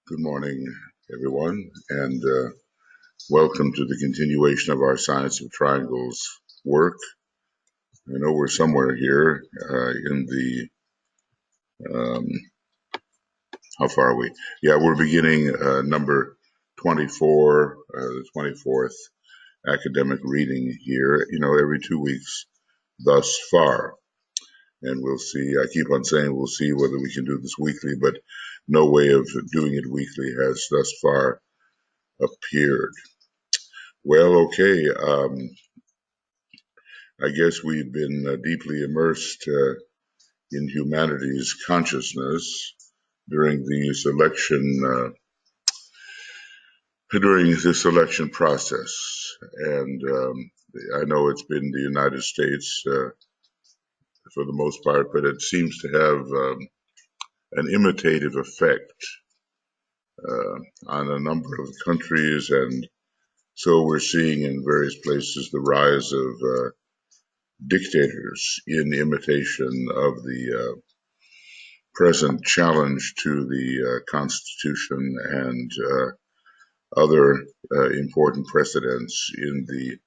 Good morning, everyone, and welcome to the continuation of our Science of Triangles work. I know we're somewhere here in the, um, how far are we? Yeah, we're beginning number 24, the 24th academic reading here, every 2 weeks thus far. And we'll see, I keep on saying we'll see whether we can do this weekly, but no way of doing it weekly has thus far appeared. Well, okay. I guess we've been deeply immersed in humanity's consciousness during this election process, and I know it's been the United States for the most part, but it seems to have an imitative effect on a number of countries, and so we're seeing in various places the rise of dictators in imitation of the present challenge to the Constitution and other important precedents in the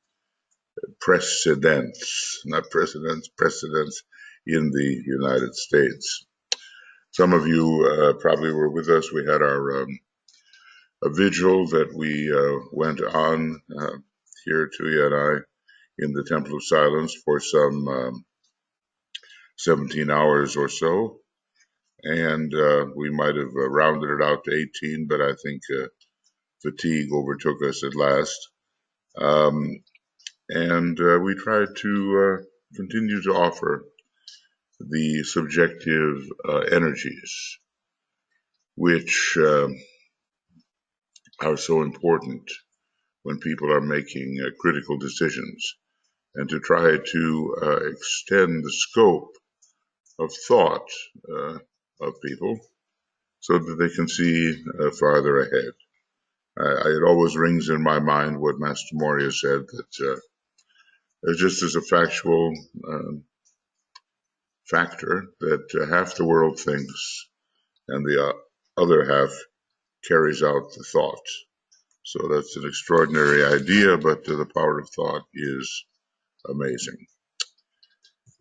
precedents in the United States. Some of you probably were with us. We had our a vigil that we went on here, Tuya and I, in the Temple of Silence for some 17 hours or so. And we might have rounded it out to 18, but I think fatigue overtook us at last. And we tried to continue to offer the subjective energies, which are so important when people are making critical decisions, and to try to extend the scope of thought of people so that they can see farther ahead. It always rings in my mind what Master Moria said, that just as a factual factor, that half the world thinks and the other half carries out the thought. So that's an extraordinary idea, but the power of thought is amazing.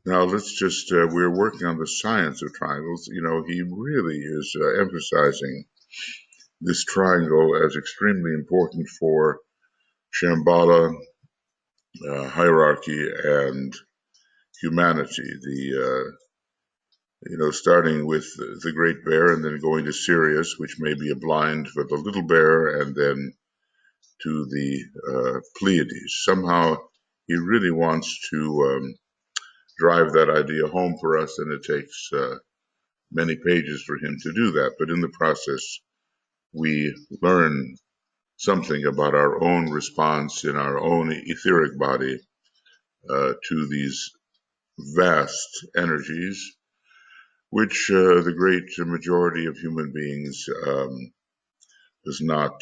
Now let's just, we're working on the science of triangles. He really is emphasizing this triangle as extremely important for Shambhala, hierarchy, and humanity. Starting with the Great Bear and then going to Sirius, which may be a blind for the Little Bear, and then to the Pleiades. Somehow he really wants to drive that idea home for us, and it takes many pages for him to do that. But in the process, we learn something about our own response in our own etheric body to these vast energies, which the great majority of human beings does not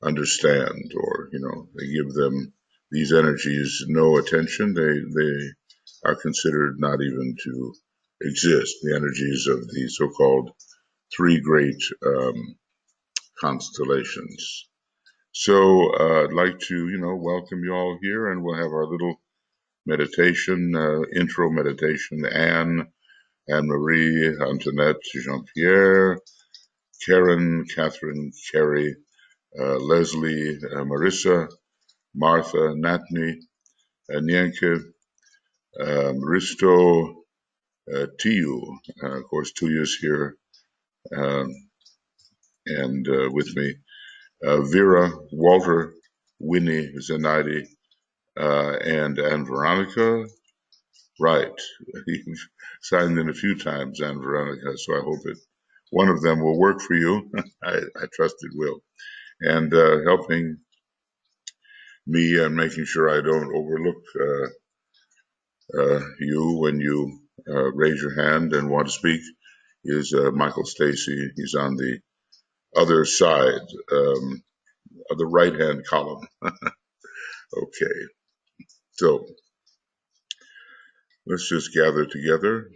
understand, or they give them these energies no attention. They are considered not even to exist. The energies of the so-called three great constellations. So I'd like to welcome you all here, and we'll have our little meditation, intro meditation. Anne-Marie, Antoinette, Jean-Pierre, Karen, Catherine, Carrie, Leslie, Marissa, Martha, Natney, Nyenke, Risto, Tiyu. Of course, Tuyu's here, and with me. Vera, Walter, Winnie, Zenaidi, and Veronica. Right. You've signed in a few times, Anne Veronica, so I hope one of them will work for you. I trust it will. And helping me and making sure I don't overlook you when you raise your hand and want to speak is Michael Stacy. He's on the other side of the right-hand column. Okay, so let's just gather together.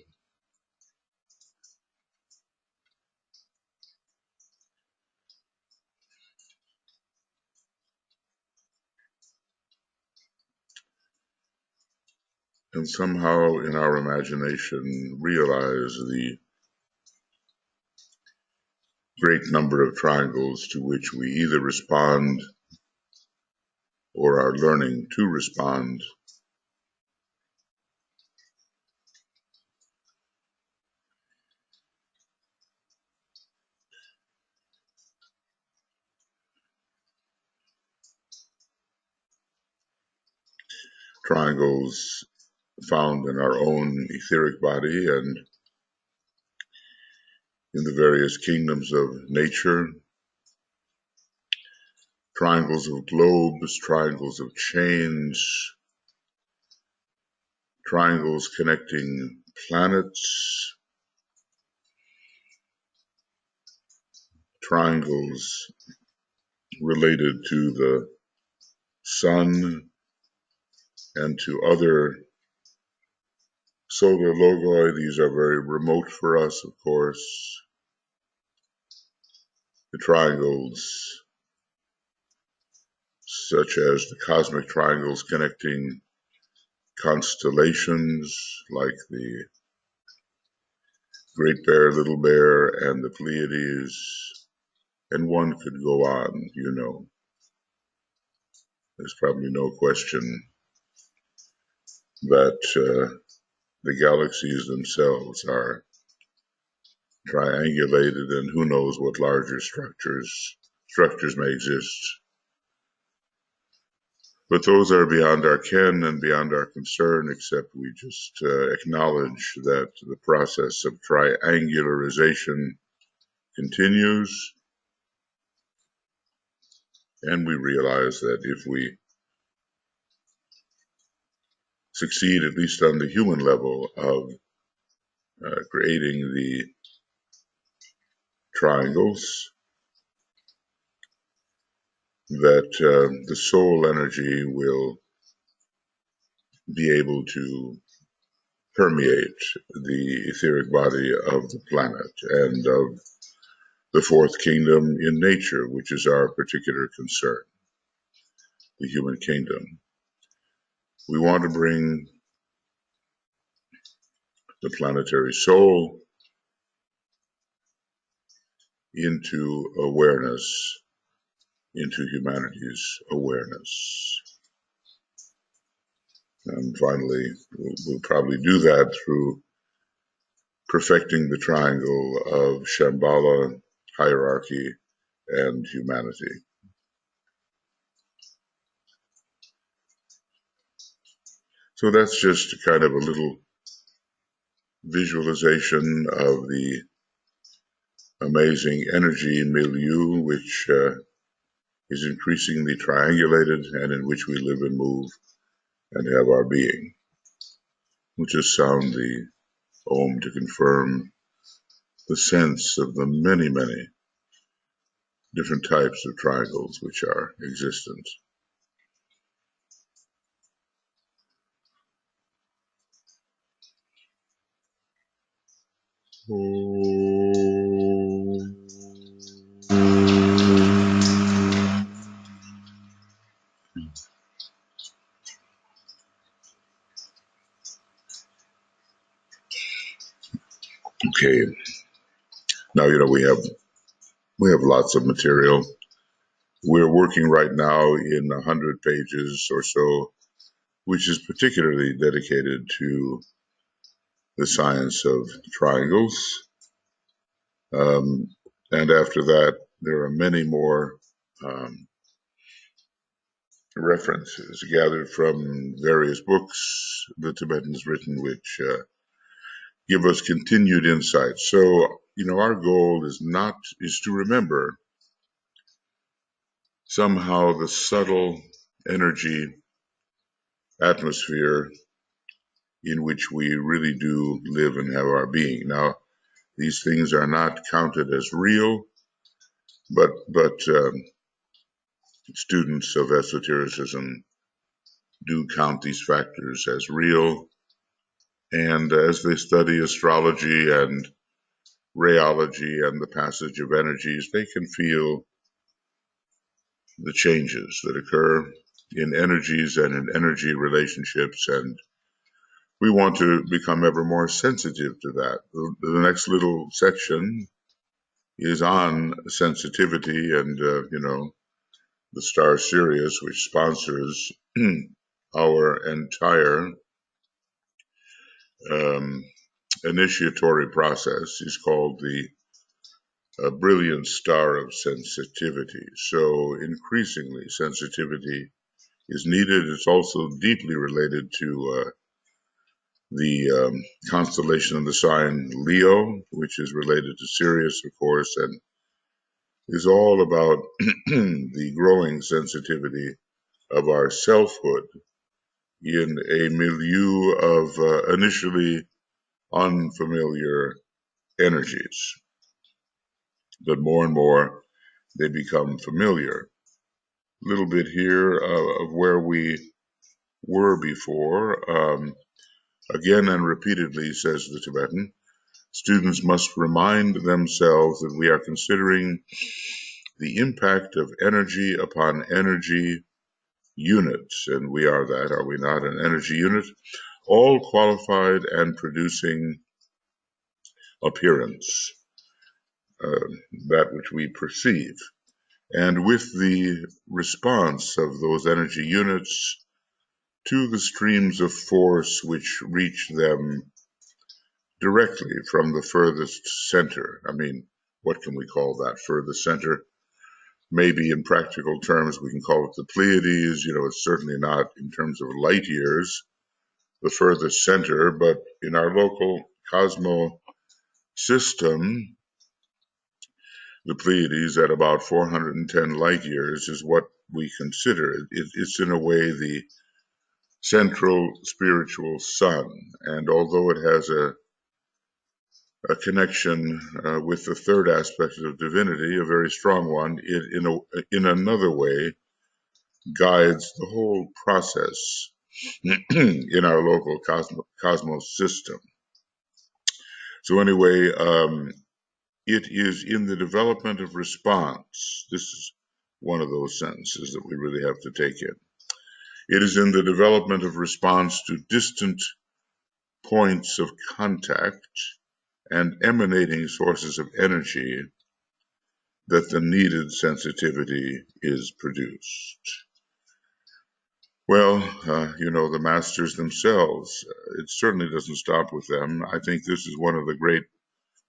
and somehow in our imagination realize the great number of triangles to which we either respond or are learning to respond. Triangles found in our own etheric body and in the various kingdoms of nature, triangles of globes, triangles of chains, triangles connecting planets, triangles related to the sun and to other solar logi. These are very remote for us, of course. The triangles, such as the cosmic triangles connecting constellations like the Great Bear, Little Bear, and the Pleiades, and one could go on, you know. There's probably no question that the galaxies themselves are triangulated, and who knows what larger structures may exist. But those are beyond our ken and beyond our concern, except we just acknowledge that the process of triangularization continues, and we realize that if we succeed, at least on the human level, of creating the triangles, that the soul energy will be able to permeate the etheric body of the planet and of the fourth kingdom in nature, which is our particular concern, the human kingdom. We want to bring the planetary soul into awareness, into humanity's awareness. And finally, we'll probably do that through perfecting the triangle of Shambhala, hierarchy, and humanity. So that's just kind of a little visualization of the amazing energy milieu, which is increasingly triangulated and in which we live and move and have our being. We'll just sound the Om to confirm the sense of the many, many different types of triangles which are existent. Okay, now we have lots of material. We're working right now in 100 pages or so, which is particularly dedicated to the science of triangles. And after that, there are many more references gathered from various books the Tibetan's written, which give us continued insight. So, our goal is to remember somehow the subtle energy atmosphere in which we really do live and have our being. Now, these things are not counted as real, but students of esotericism do count these factors as real. And as they study astrology and rheology and the passage of energies, they can feel the changes that occur in energies and in energy relationships and we want to become ever more sensitive to that. The next little section is on sensitivity, and the star Sirius, which sponsors our entire um, initiatory process, is called the brilliant star of sensitivity. So increasingly, sensitivity is needed. It's also deeply related to the constellation of the sign Leo, which is related to Sirius, of course, and is all about the growing sensitivity of our selfhood in a milieu of initially unfamiliar energies. But more and more, they become familiar. A little bit here of where we were before. Again and repeatedly, says the Tibetan, students must remind themselves that we are considering the impact of energy upon energy units, and we are that, are we not, an energy unit, all qualified and producing appearance, that which we perceive. And with the response of those energy units to the streams of force which reach them directly from the furthest center. I mean, what can we call that furthest center? Maybe in practical terms, we can call it the Pleiades. It's certainly not in terms of light years, the furthest center, but in our local cosmo system, the Pleiades at about 410 light years is what we consider. It's in a way the central spiritual sun. And although it has a connection with the third aspect of divinity, a very strong one, it in another way guides the whole process in our local cosmos system. So anyway, it is in the development of response. This is one of those sentences that we really have to take in. It is in the development of response to distant points of contact and emanating sources of energy that the needed sensitivity is produced. Well, the masters themselves, it certainly doesn't stop with them. I think this is one of the great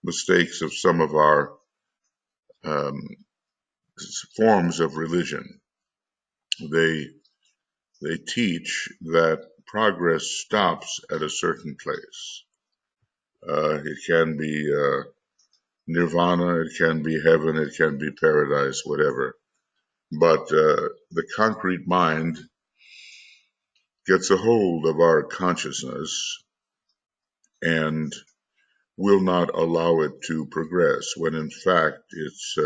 mistakes of some of our forms of religion. They teach that progress stops at a certain place. It can be nirvana, it can be heaven, it can be paradise, whatever. But the concrete mind gets a hold of our consciousness and will not allow it to progress, when in fact it's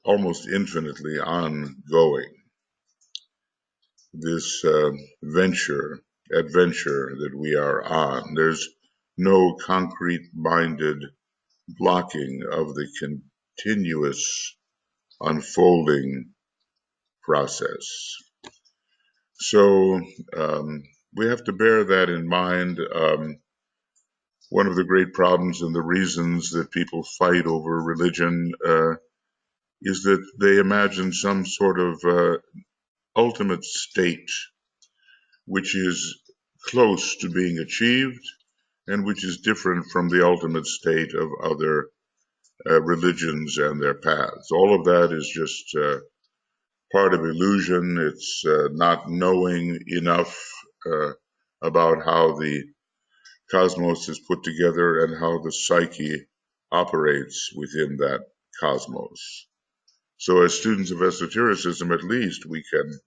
almost infinitely ongoing. This adventure that we are on. There's no concrete-minded blocking of the continuous unfolding process. So we have to bear that in mind. One of the great problems and the reasons that people fight over religion is that they imagine some sort of ultimate state which is close to being achieved and which is different from the ultimate state of other religions and their paths. All of that is just part of illusion. It's not knowing enough about how the cosmos is put together and how the psyche operates within that cosmos. So as students of esotericism, at least, we can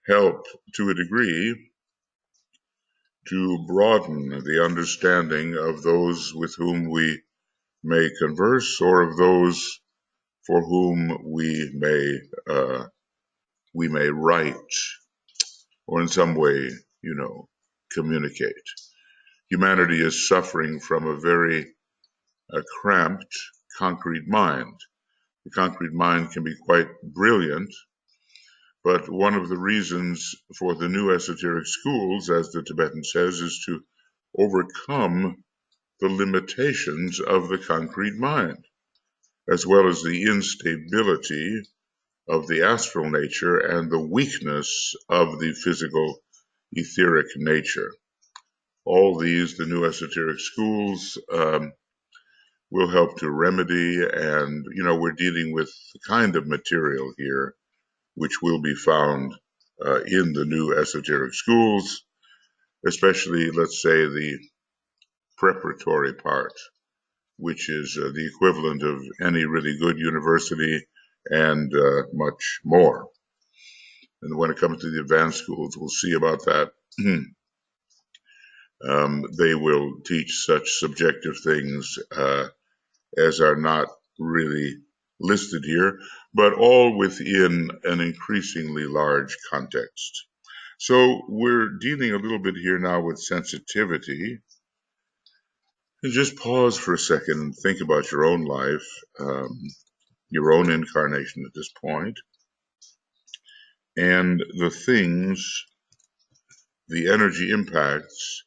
help to a degree to broaden the understanding of those with whom we may converse, or of those for whom we may write, or in some way, communicate. Humanity is suffering from a very cramped, concrete mind. The concrete mind can be quite brilliant, But one of the reasons for the new esoteric schools, as the Tibetan says, is to overcome the limitations of the concrete mind, as well as the instability of the astral nature and the weakness of the physical etheric nature. All these, the new esoteric schools, will help to remedy, and we're dealing with the kind of material here which will be found in the new esoteric schools, especially, let's say, the preparatory part, which is the equivalent of any really good university and much more. And when it comes to the advanced schools, we'll see about that. They will teach such subjective things as are not really listed here, but all within an increasingly large context. So we're dealing a little bit here now with sensitivity. And just pause for a second and think about your own life, your own incarnation at this point, and the things, the energy impacts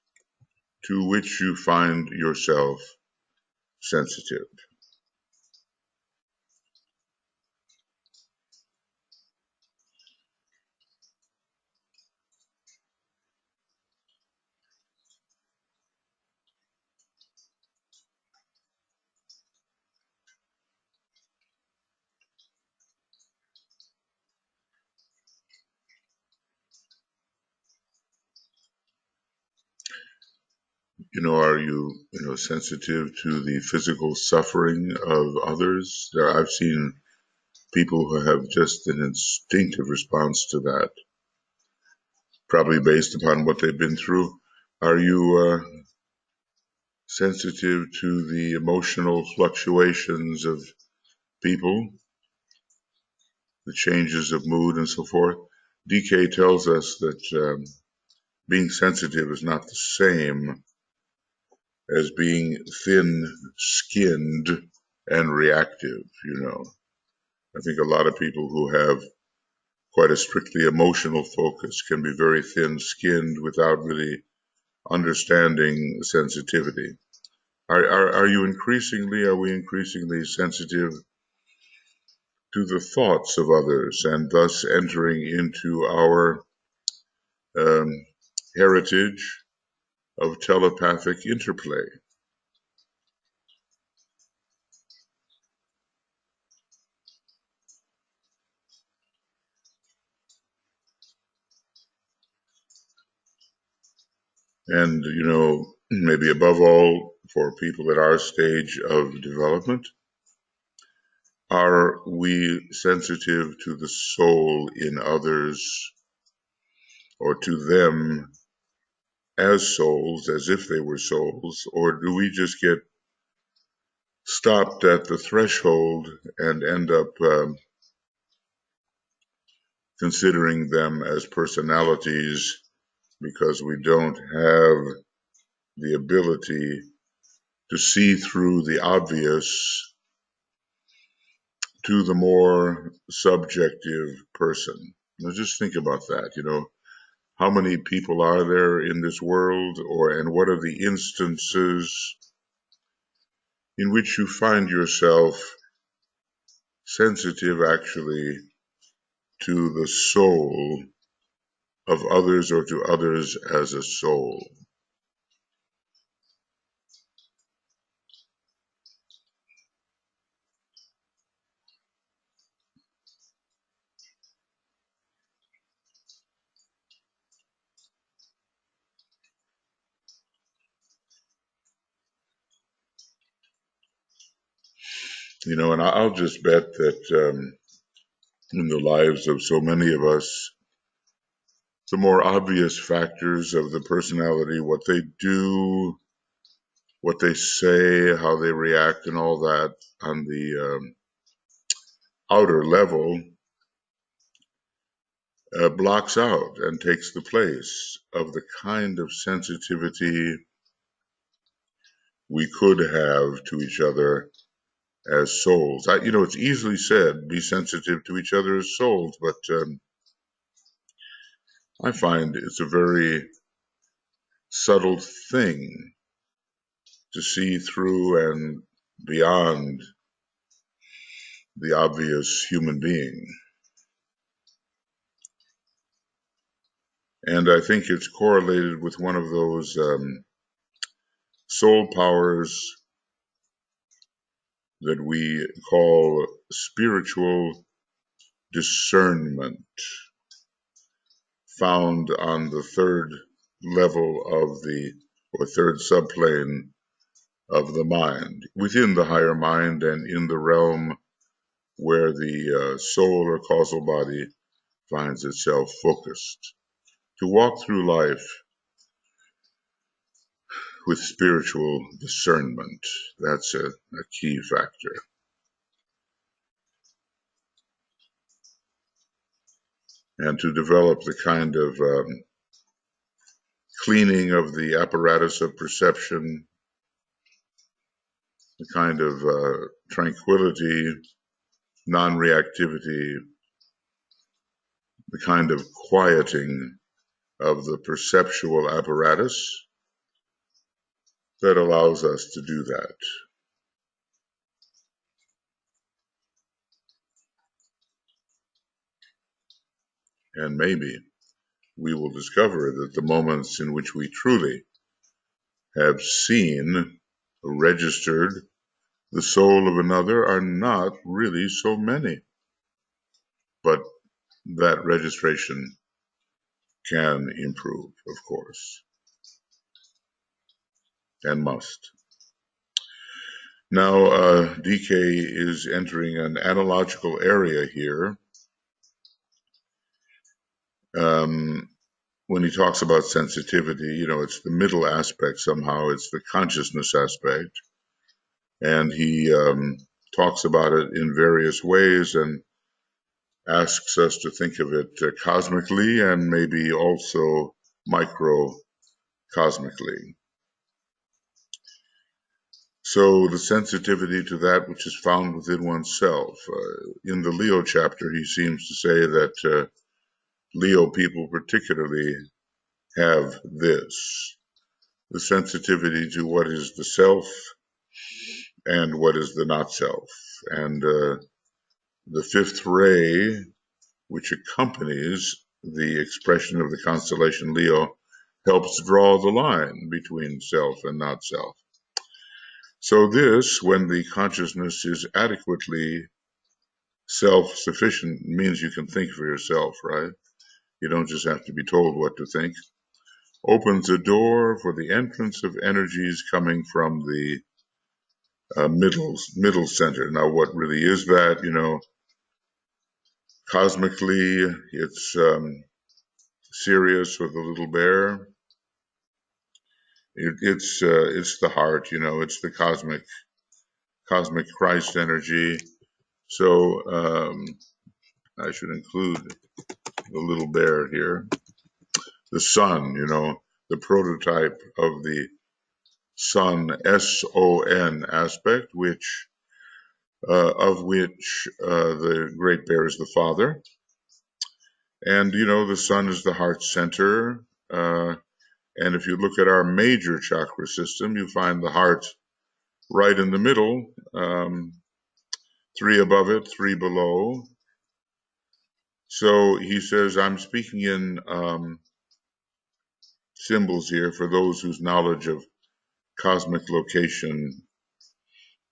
to which you find yourself sensitive. Are you, sensitive to the physical suffering of others? I've seen people who have just an instinctive response to that, probably based upon what they've been through. Are you sensitive to the emotional fluctuations of people, the changes of mood and so forth? DK tells us that being sensitive is not the same as being thin-skinned and reactive. I think a lot of people who have quite a strictly emotional focus can be very thin-skinned without really understanding sensitivity. Are we increasingly sensitive to the thoughts of others, and thus entering into our heritage of telepathic interplay? And, maybe above all, for people at our stage of development, are we sensitive to the soul in others, or to them as souls, as if they were souls, or do we just get stopped at the threshold and end up considering them as personalities because we don't have the ability to see through the obvious to the more subjective person? Now just think about that. How many people are there in this world, and what are the instances in which you find yourself sensitive actually to the soul of others, or to others as a soul? And I'll just bet that in the lives of so many of us, the more obvious factors of the personality, what they do, what they say, how they react, and all that on the outer level, blocks out and takes the place of the kind of sensitivity we could have to each other as souls. It's easily said, be sensitive to each other as souls, but I find it's a very subtle thing to see through and beyond the obvious human being. And I think it's correlated with one of those soul powers that we call spiritual discernment, found on the third level of or third subplane of the mind, within the higher mind and in the realm where the soul or causal body finds itself focused. To walk through life with spiritual discernment, that's a key factor. And to develop the kind of cleaning of the apparatus of perception, the kind of tranquility, non-reactivity, the kind of quieting of the perceptual apparatus that allows us to do that. And maybe we will discover that the moments in which we truly have seen, registered the soul of another are not really so many, but that registration can improve, of course, and must. Now, DK is entering an analogical area here when he talks about sensitivity. It's the middle aspect somehow, it's the consciousness aspect, and he talks about it in various ways and asks us to think of it cosmically and maybe also microcosmically. So the sensitivity to that which is found within oneself. In the Leo chapter, he seems to say that Leo people particularly have this, the sensitivity to what is the self and what is the not self. And the fifth ray, which accompanies the expression of the constellation Leo, helps draw the line between self and not self. So this, when the consciousness is adequately self-sufficient, means you can think for yourself, right? You don't just have to be told what to think. Opens a door for the entrance of energies coming from the middle center. Now, what really is that? Cosmically, it's Sirius or the little bear. It's the heart. It's the cosmic Christ energy. So I should include the little bear here. The sun, the prototype of the sun, S-O-N aspect, of which the great bear is the father. And, the sun is the heart center. And if you look at our major chakra system, you find the heart right in the middle, 3 above it, 3 below. So he says, I'm speaking in symbols here for those whose knowledge of cosmic location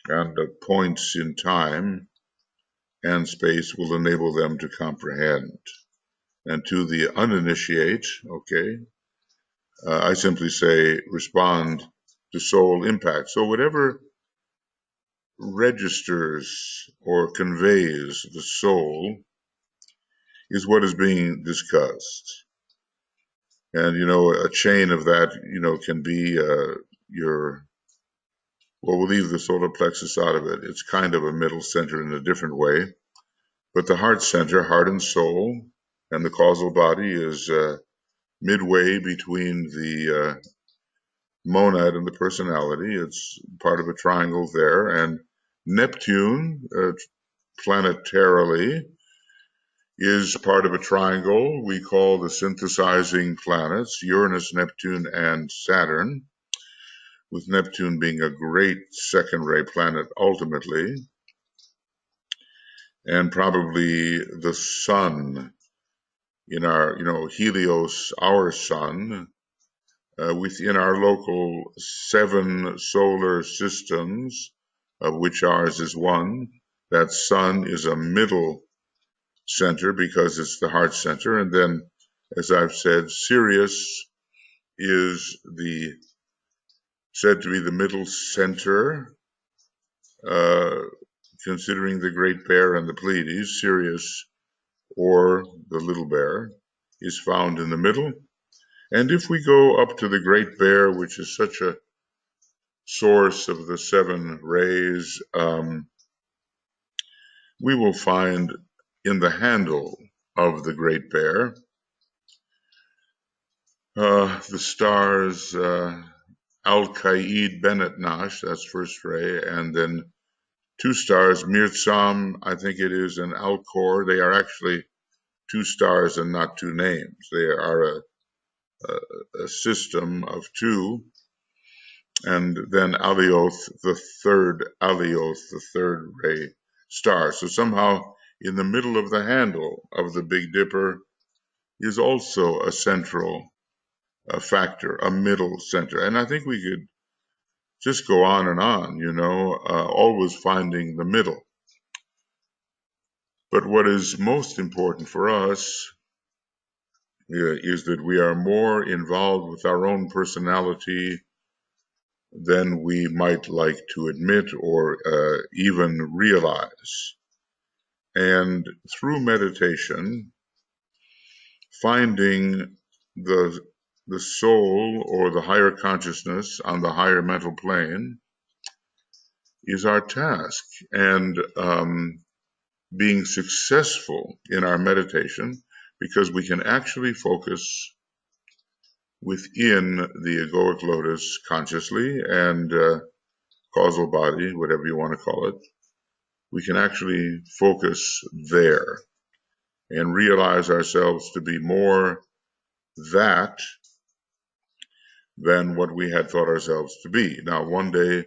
and points in time and space will enable them to comprehend. And to the uninitiate, I simply say respond to soul impact. So whatever registers or conveys the soul is what is being discussed. And, a chain of that, can be we'll leave the solar plexus out of it. It's kind of a middle center in a different way. But the heart center, heart and soul, and the causal body is midway between the monad and the personality. It's part of a triangle there. And Neptune, planetarily, is part of a triangle we call the synthesizing planets, Uranus, Neptune, and Saturn, with Neptune being a great second-ray planet ultimately, and probably the sun in our, Helios, our sun, within our local 7 solar systems, of which ours is one. That sun is a middle center because it's the heart center. And then, as I've said, Sirius is said to be the middle center, uh, considering the Great Bear and the Pleiades. Sirius, or the Little Bear, is found in the middle. And if we go up to the Great Bear, which is such a source of the 7 rays, we will find in the handle of the Great Bear the stars Al-Qaid Bennett Nash, that's first ray, and then 2 stars, Mirtsam, I think it is, and Alcor. They are actually 2 stars and not 2 names. They are a system of 2. And then Alioth, the third ray star. So somehow in the middle of the handle of the Big Dipper is also a central factor, a middle center. And I think we could just go on and on, always finding the middle. But what is most important for us is that we are more involved with our own personality than we might like to admit or even realize. And through meditation, finding the soul or the higher consciousness on the higher mental plane is our task. And being successful in our meditation, because we can actually focus within the egoic lotus consciously and causal body, whatever you want to call it, we can actually focus there and realize ourselves to be more that than what we had thought ourselves to be. Now, one day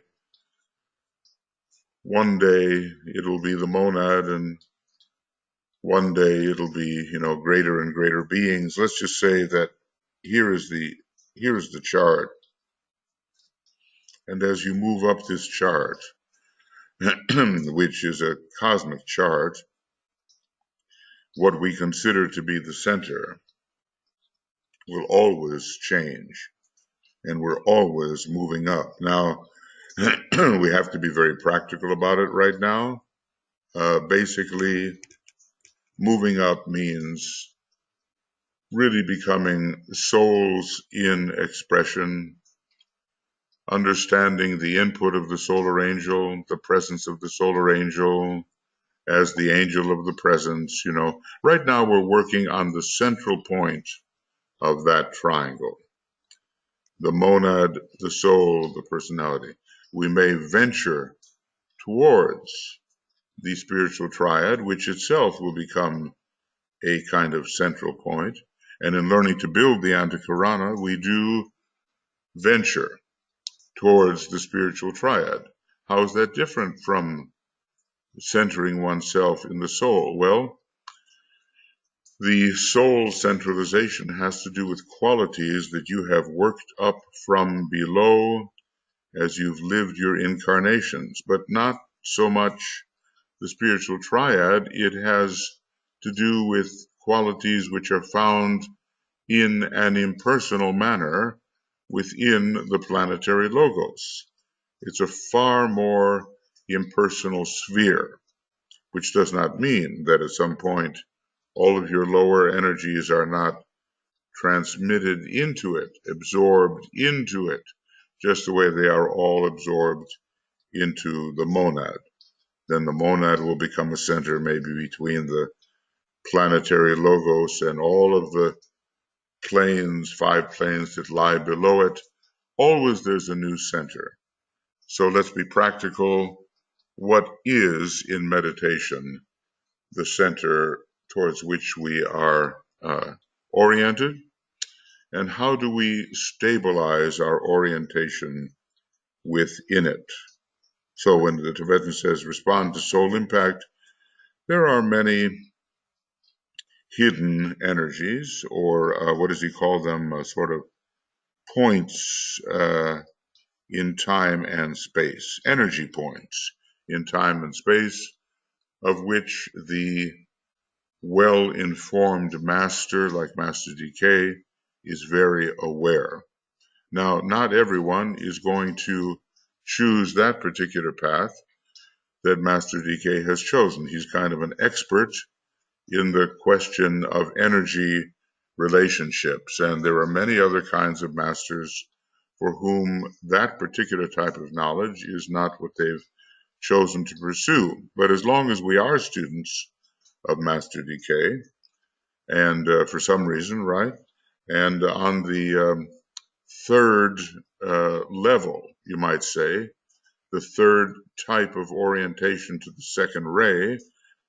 it'll be the monad, and one day it'll be, greater and greater beings. Let's just say that here is the chart. And as you move up this chart, which is a cosmic chart, what we consider to be the center will always change, and we're always moving up. Now, we have to be very practical about it right now. Basically, moving up means really becoming souls in expression, understanding the input of the solar angel, the presence of the solar angel as the angel of the presence. Right now we're working on the central point of that triangle, the monad, the soul, the personality. We may venture towards the spiritual triad, which itself will become a kind of central point. And in learning to build the Antakarana, we do venture towards the spiritual triad. How is that different from centering oneself in the soul? Well, the soul centralization has to do with qualities that you have worked up from below as you've lived your incarnations, but not so much the spiritual triad. It has to do with qualities which are found in an impersonal manner within the planetary logos. It's a far more impersonal sphere, which does not mean that at some point all of your lower energies are not transmitted into it, absorbed into it, just the way they are all absorbed into the monad. Then the monad will become a center maybe between the planetary logos and all of the planes, 5 planes that lie below it. Always there's a new center. So let's be practical. What is in meditation the center towards which we are oriented, and how do we stabilize our orientation within it. So when the Tibetan says respond to soul impact, there are many hidden energies, or what does he call them, sort of points in time and space, energy points in time and space, of which the well-informed master, like Master DK, is very aware. Now, not everyone is going to choose that particular path that Master DK has chosen. He's kind of an expert in the question of energy relationships, and there are many other kinds of masters for whom that particular type of knowledge is not what they've chosen to pursue. But as long as we are students of Master DK, and for some reason, right, and on the third level, you might say, the third type of orientation to the second ray,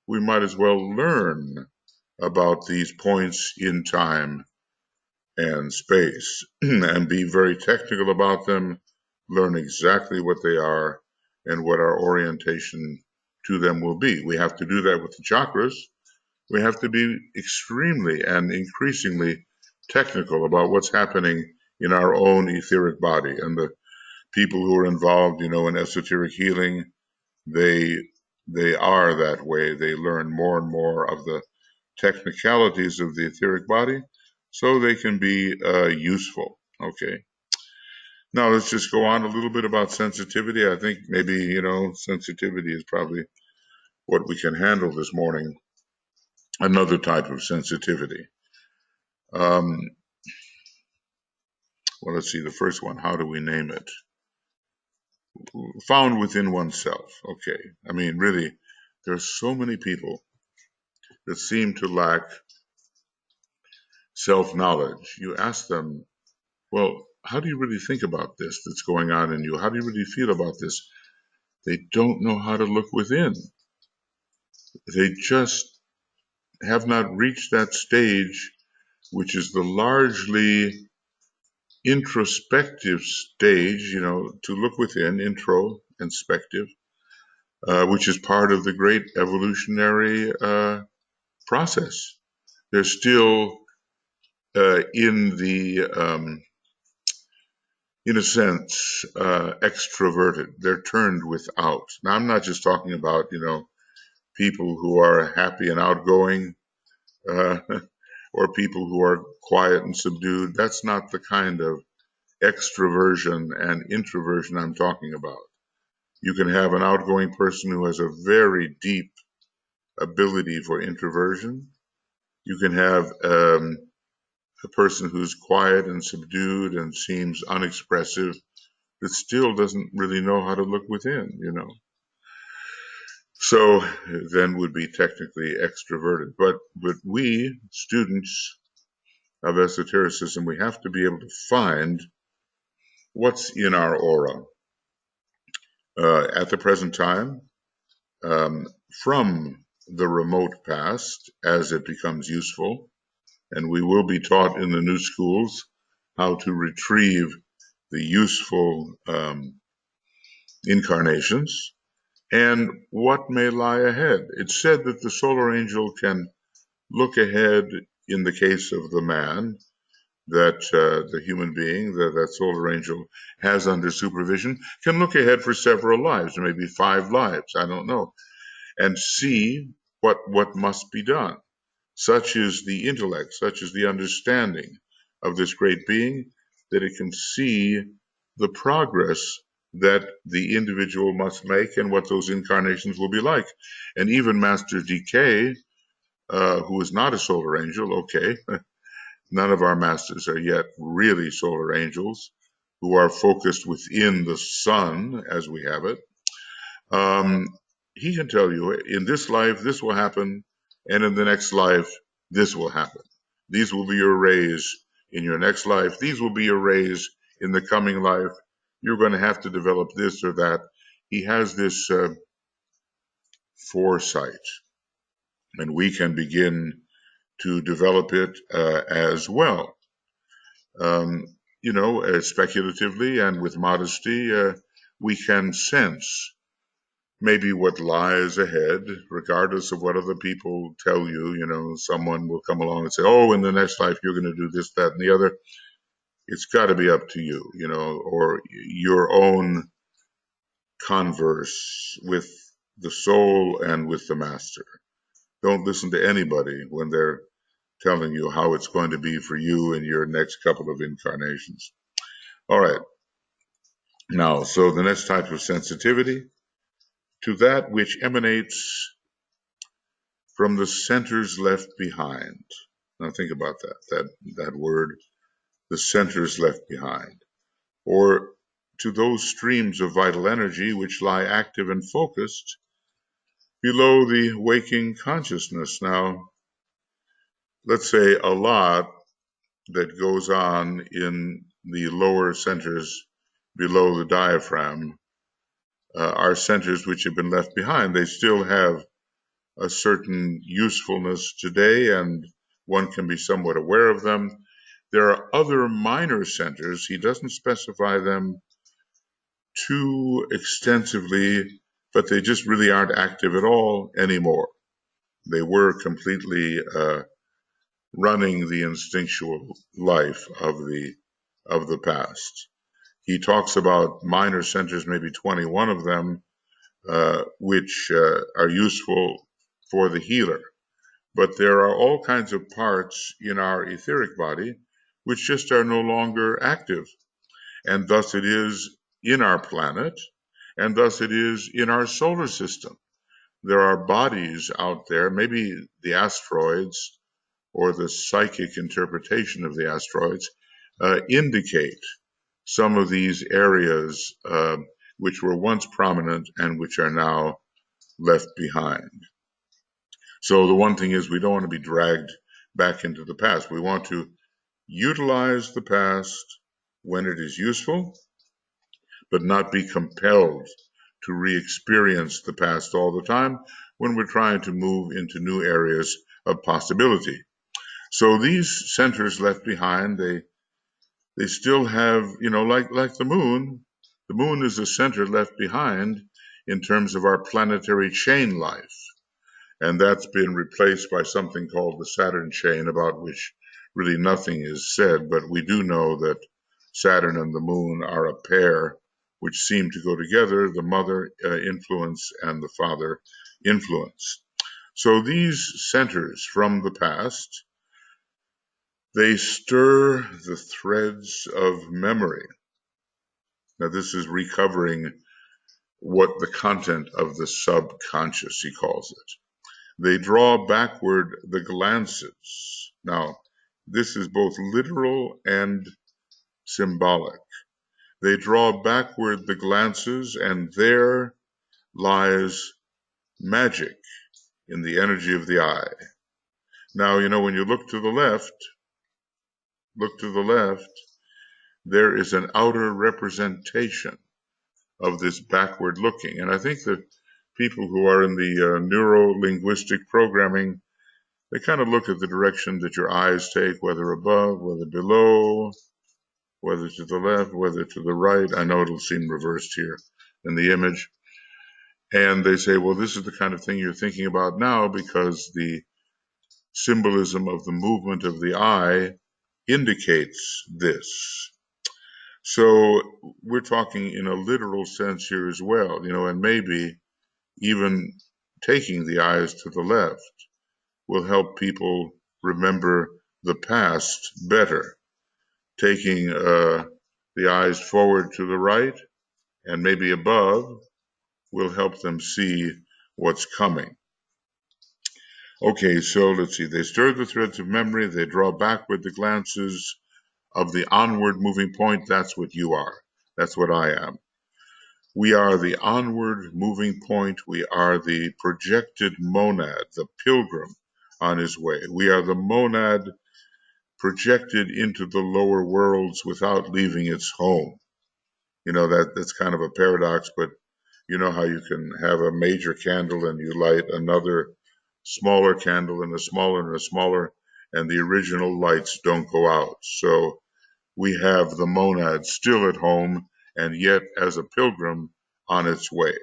we might as well learn about these points in time and space and be very technical about them, learn exactly what they are and what our orientation to them will be. We have to do that with the chakras. We have to be extremely and increasingly technical about what's happening in our own etheric body. And the people who are involved, in esoteric healing, they are that way. They learn more and more of the technicalities of the etheric body so they can be useful. Okay. Now let's just go on a little bit about sensitivity. I think maybe, sensitivity is probably what we can handle this morning. Another type of sensitivity. Well, let's see, the first one, how do we name it? Found within oneself. Okay. I mean, really, there are so many people that seem to lack self-knowledge. You ask them, well, how do you really think about this that's going on in you? How do you really feel about this? They don't know how to look within. They just have not reached that stage, which is the largely introspective stage, to look within, introspective, which is part of the great evolutionary process. They're still in a sense, extroverted. They're turned without. Now, I'm not just talking about, people who are happy and outgoing, uh, or people who are quiet and subdued. That's not the kind of extroversion and introversion I'm talking about. You can have an outgoing person who has a very deep ability for introversion. You can have a person who's quiet and subdued and seems unexpressive that still doesn't really know how to look within, So then would be technically extroverted. But we, students of esotericism, we have to be able to find what's in our aura. At the present time, from the remote past, as it becomes useful, and we will be taught in the new schools how to retrieve the useful incarnations and what may lie ahead. It's said that the solar angel can look ahead in the case of the man, that the human being, that solar angel has under supervision, can look ahead for several lives, or maybe 5 lives, I don't know, and see what must be done. Such is the intellect, such is the understanding of this great being, that it can see the progress that the individual must make and what those incarnations will be like. And even Master DK, who is not a solar angel, okay, none of our masters are yet really solar angels who are focused within the sun as we have it. He can tell you, in this life, this will happen, and in the next life, this will happen. These will be your rays in your next life. These will be your rays in the coming life. You're going to have to develop this or that. He has this foresight. and we can begin to develop it as well. Um, speculatively and with modesty, we can sense maybe what lies ahead, regardless of what other people tell you. Someone will come along and say, oh, in the next life, you're going to do this, that, and the other. It's got to be up to you, or your own converse with the soul and with the master. Don't listen to anybody when they're telling you how it's going to be for you in your next couple of incarnations. All right. Now, so the next type of sensitivity to that which emanates from the centers left behind. Now think about that word, the centers left behind, or to those streams of vital energy which lie active and focused below the waking consciousness. Now, let's say a lot that goes on in the lower centers below the diaphragm are centers which have been left behind. They still have a certain usefulness today, and one can be somewhat aware of them. There are other minor centers. He doesn't specify them too extensively, but they just really aren't active at all anymore. They were completely running the instinctual life of the past. He talks about minor centers, maybe 21 of them, which are useful for the healer. But there are all kinds of parts in our etheric body which just are no longer active. And thus it is in our planet, and thus it is in our solar system. There are bodies out there, maybe the asteroids or the psychic interpretation of the asteroids indicate some of these areas which were once prominent and which are now left behind. So the one thing is we don't want to be dragged back into the past. We want to utilize the past when it is useful, but not be compelled to re-experience the past all the time when we're trying to move into new areas of possibility. So these centers left behind, they still have, like the moon. The moon is a center left behind in terms of our planetary chain life. And that's been replaced by something called the Saturn chain, about which really nothing is said, but we do know that Saturn and the moon are a pair which seem to go together, the mother influence and the father influence. So these centers from the past, they stir the threads of memory. Now this is recovering what the content of the subconscious, he calls it. They draw backward the glances. Now, this is both literal and symbolic. They draw backward the glances, and there lies magic in the energy of the eye. Now, when you look to the left, there is an outer representation of this backward looking. And I think that people who are in the neuro-linguistic programming, they kind of look at the direction that your eyes take, whether above, whether below, whether to the left, whether to the right. I know it'll seem reversed here in the image. And they say, well, this is the kind of thing you're thinking about now because the symbolism of the movement of the eye indicates this. So we're talking in a literal sense here as well, and maybe even taking the eyes to the left will help people remember the past better. Taking the eyes forward to the right and maybe above will help them see what's coming. Okay, so let's see. They stir the threads of memory. They draw backward the glances of the onward moving point. That's what you are. That's what I am. We are the onward moving point. We are the projected monad, the pilgrim on his way. We are the monad projected into the lower worlds without leaving its home. That's kind of a paradox, but you know how you can have a major candle and you light another smaller candle and a smaller and a smaller, and the original lights don't go out. So we have the monad still at home and yet as a pilgrim on its way.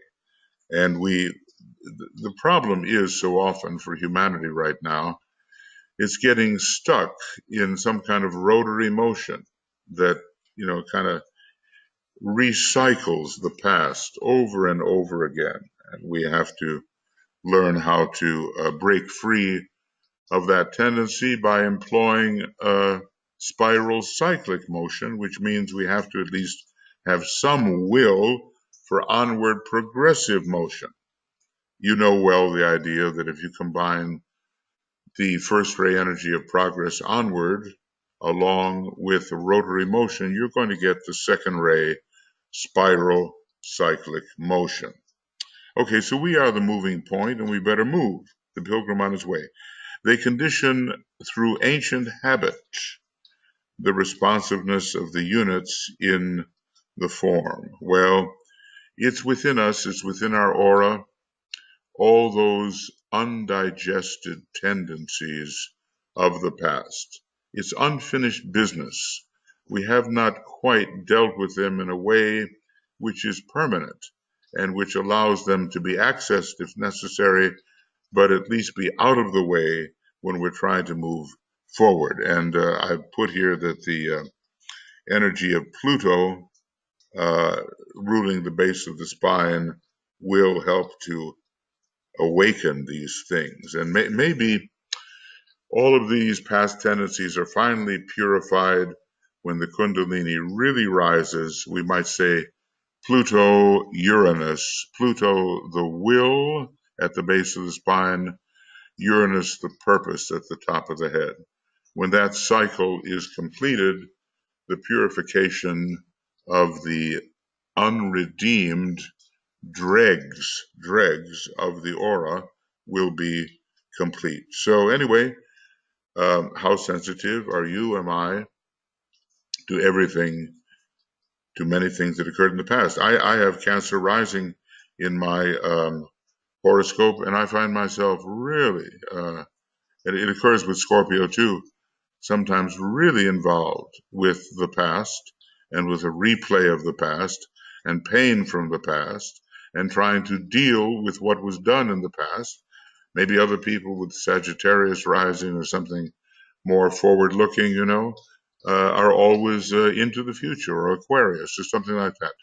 And the problem is so often for humanity right now, it's getting stuck in some kind of rotary motion that, kind of recycles the past over and over again. And we have to learn how to break free of that tendency by employing a spiral cyclic motion, which means we have to at least have some will for onward progressive motion. You know well the idea that if you combine the first ray energy of progress onward along with rotary motion, you're going to get the second ray spiral cyclic motion. Okay, so we are the moving point and we better move, the pilgrim on his way. They condition through ancient habit the responsiveness of the units in the form. Well, it's within us, it's within our aura, all those undigested tendencies of the past. It's unfinished business. We have not quite dealt with them in a way which is permanent and which allows them to be accessed if necessary, but at least be out of the way when we're trying to move forward. And I've put here that the energy of Pluto ruling the base of the spine will help to awaken these things. And maybe all of these past tendencies are finally purified when the Kundalini really rises. We might say Pluto, Uranus, Pluto, the will at the base of the spine, Uranus, the purpose at the top of the head. When that cycle is completed, the purification of the unredeemed dregs of the aura will be complete. So anyway, how sensitive are you, am I, to everything, to many things that occurred in the past? I have Cancer rising in my horoscope, and I find myself really, it occurs with Scorpio too, sometimes really involved with the past and with a replay of the past and pain from the past and trying to deal with what was done in the past. Maybe other people with Sagittarius rising or something more forward looking, are always into the future, or Aquarius or something like that.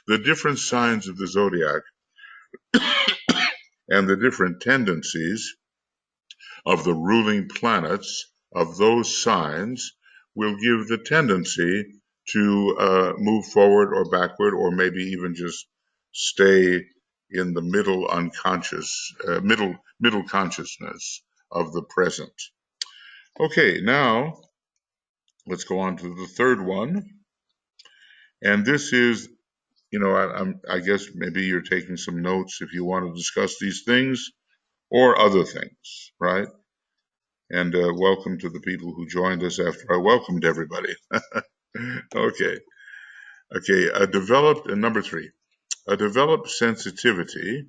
The different signs of the zodiac and the different tendencies of the ruling planets of those signs will give the tendency to move forward or backward, or maybe even just stay in the middle unconscious, middle consciousness of the present. Okay, now let's go on to the third one. And this is, I guess maybe you're taking some notes if you want to discuss these things or other things, right? And welcome to the people who joined us after I welcomed everybody. Okay. Number 3, a developed sensitivity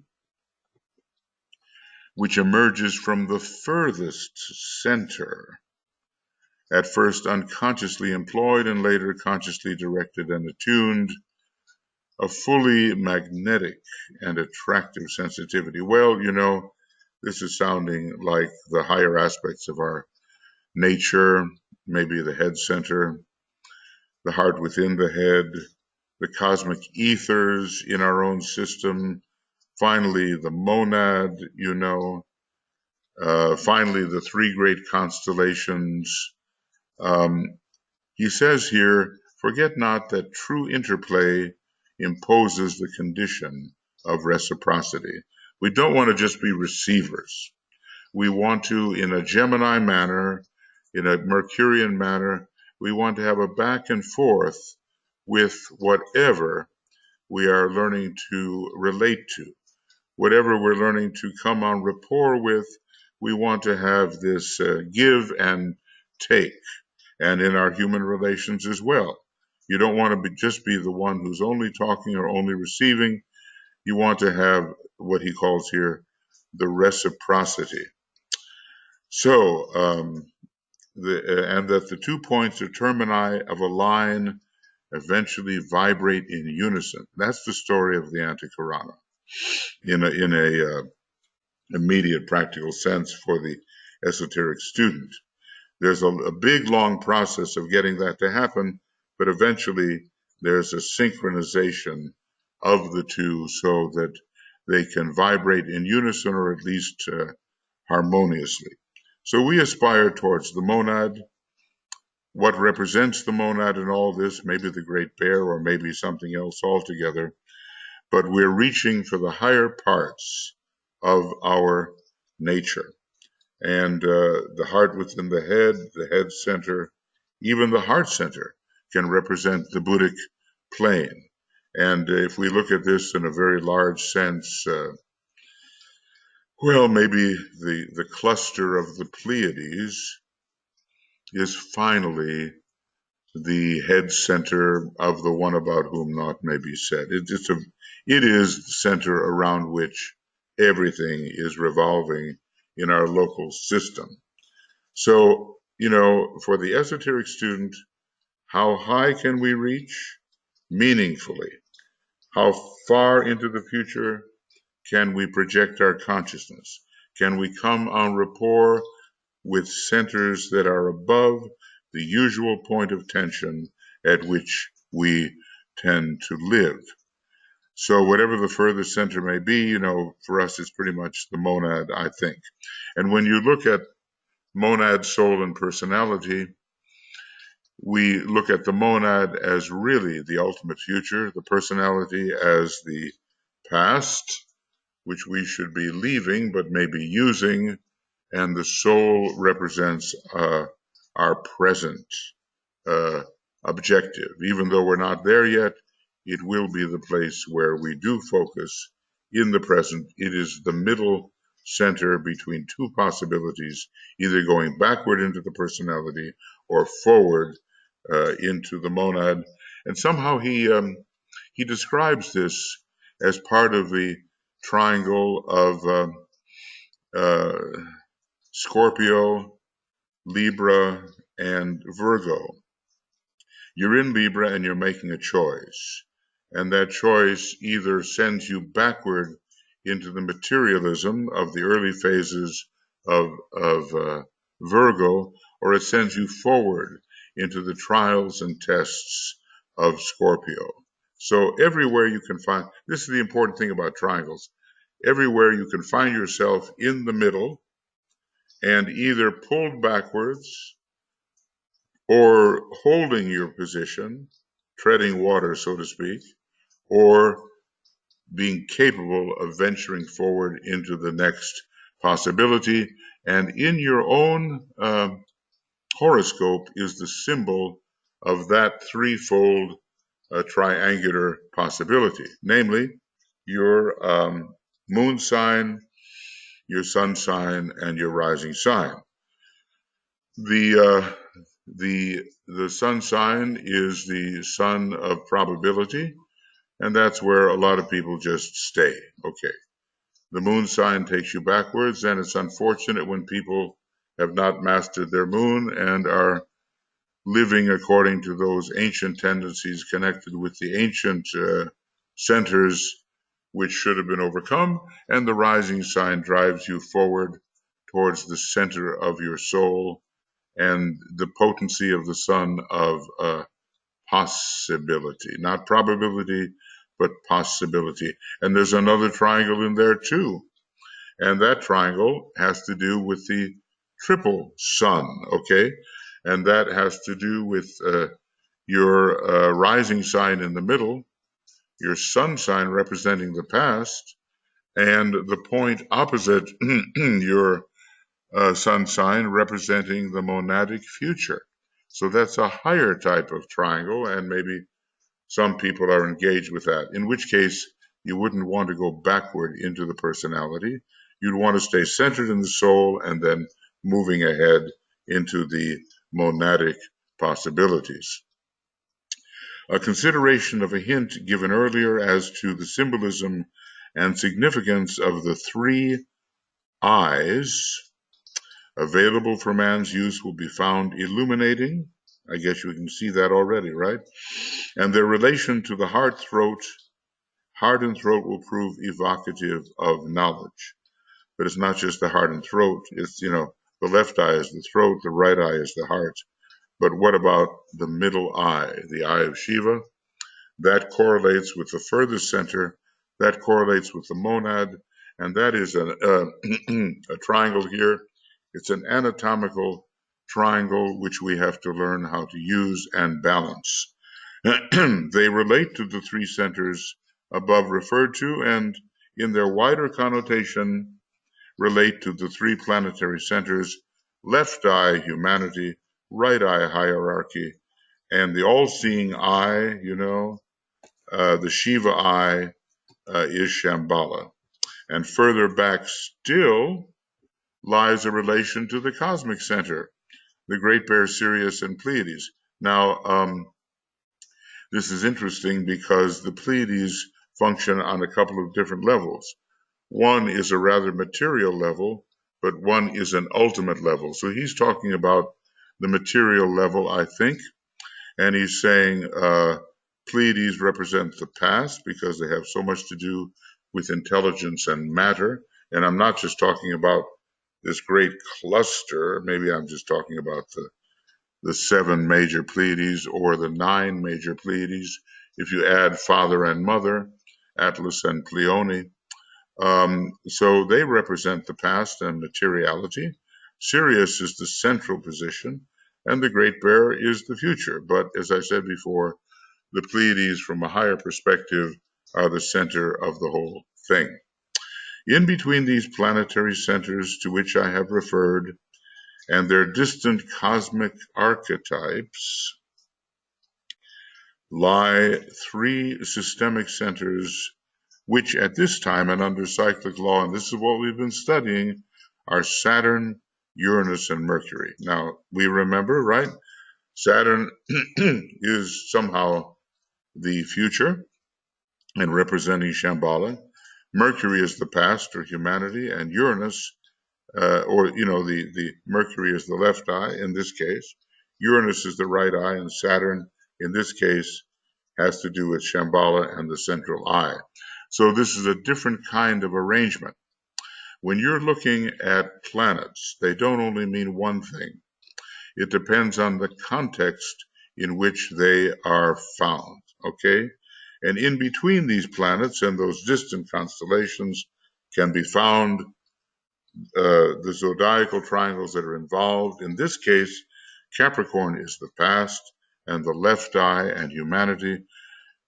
which emerges from the furthest center, at first unconsciously employed and later consciously directed and attuned, a fully magnetic and attractive sensitivity. Well, this is sounding like the higher aspects of our nature, maybe the head center, the heart within the head, the cosmic ethers in our own system, finally the monad, finally the 3 great constellations. He says here, forget not that true interplay imposes the condition of reciprocity. We don't want to just be receivers. We want to, in a Gemini manner, in a Mercurian manner, we want to have a back and forth with whatever we are learning to relate to. Whatever we're learning to come on rapport with, we want to have this give and take, and in our human relations as well. You don't want to just be the one who's only talking or only receiving. You want to have what he calls here the reciprocity. So, and that the 2 points or termini of a line eventually vibrate in unison. That's the story of the Antikarana in a immediate practical sense for the esoteric student. There's a big, long process of getting that to happen, but eventually there's a synchronization of the two so that they can vibrate in unison or at least harmoniously. So we aspire towards the monad. What represents the monad in all this, maybe the great bear or maybe something else altogether, but we're reaching for the higher parts of our nature. And the heart within the head center, even the heart center can represent the Buddhic plane. And if we look at this in a very large sense, well, maybe the cluster of the Pleiades is finally the head center of the one about whom naught may be said. It is the center around which everything is revolving in our local system. So, for the esoteric student, how high can we reach meaningfully? How far into the future can we project our consciousness? Can we come en rapport with centers that are above the usual point of tension at which we tend to live? So whatever the furthest center may be, for us, it's pretty much the monad, I think. And when you look at monad, soul, and personality, we look at the monad as really the ultimate future, the personality as the past, which we should be leaving but maybe using, and the soul represents our present objective. Even though we're not there yet, it will be the place where we do focus in the present. It is the middle center between two possibilities, either going backward into the personality or forward into the monad. And somehow he describes this as part of the triangle of Scorpio, Libra, and Virgo. You're in Libra and you're making a choice. And that choice either sends you backward into the materialism of the early phases of Virgo, or it sends you forward into the trials and tests of Scorpio. So everywhere you can find, this is the important thing about triangles, everywhere you can find yourself in the middle and either pulled backwards or holding your position, treading water, so to speak, or being capable of venturing forward into the next possibility. And in your own horoscope is the symbol of that threefold triangular possibility, namely your moon sign, your sun sign, and your rising sign. The sun sign is the sun of probability, and that's where a lot of people just stay. Okay. The moon sign takes you backwards, and it's unfortunate when people have not mastered their moon and are living according to those ancient tendencies connected with the ancient centers which should have been overcome, and the rising sign drives you forward towards the center of your soul and the potency of the sun of possibility, not probability, but possibility. And there's another triangle in there too. And that triangle has to do with the triple sun, okay? And that has to do with your rising sign in the middle, your sun sign representing the past, and the point opposite your sun sign representing the monadic future. So that's a higher type of triangle, and maybe some people are engaged with that, in which case you wouldn't want to go backward into the personality. You'd want to stay centered in the soul and then moving ahead into the monadic possibilities. A consideration of a hint given earlier as to the symbolism and significance of the three eyes available for man's use will be found illuminating. I guess you can see that already, right? And their relation to the heart and throat will prove evocative of knowledge. But it's not just the heart and throat. It's, the left eye is the throat, the right eye is the heart. But what about the middle eye, the eye of Shiva? That correlates with the furthest center, that correlates with the monad, and that is a triangle here. It's an anatomical triangle which we have to learn how to use and balance. They relate to the three centers above referred to, and in their wider connotation, relate to the three planetary centers: left eye, humanity; right eye, hierarchy; and the all-seeing eye, the Shiva eye, is Shambhala. And further back still lies a relation to the cosmic center, the Great Bear, Sirius, and Pleiades. Now, this is interesting because the Pleiades function on a couple of different levels. One is a rather material level, but one is an ultimate level. So he's talking about the material level, I think, and he's saying Pleiades represent the past because they have so much to do with intelligence and matter. And I'm not just talking about this great cluster. Maybe I'm just talking about the 7 major Pleiades or the 9 major Pleiades. If you add Father and Mother, Atlas and Pleione. So they represent the past and materiality. Sirius is the central position, and the Great Bear is the future. But as I said before, the Pleiades, from a higher perspective, are the center of the whole thing. In between these planetary centers to which I have referred and their distant cosmic archetypes lie 3 systemic centers which at this time and under cyclic law, and this is what we've been studying, are Saturn, Uranus, and Mercury. Now, we remember, right? Saturn is somehow the future and representing Shambhala. Mercury is the past or humanity, and Uranus, the Mercury is the left eye in this case. Uranus is the right eye, and Saturn, in this case, has to do with Shambhala and the central eye. So this is a different kind of arrangement. When you're looking at planets, they don't only mean one thing. It depends on the context in which they are found, okay? And in between these planets and those distant constellations can be found the zodiacal triangles that are involved. In this case, Capricorn is the past and the left eye and humanity.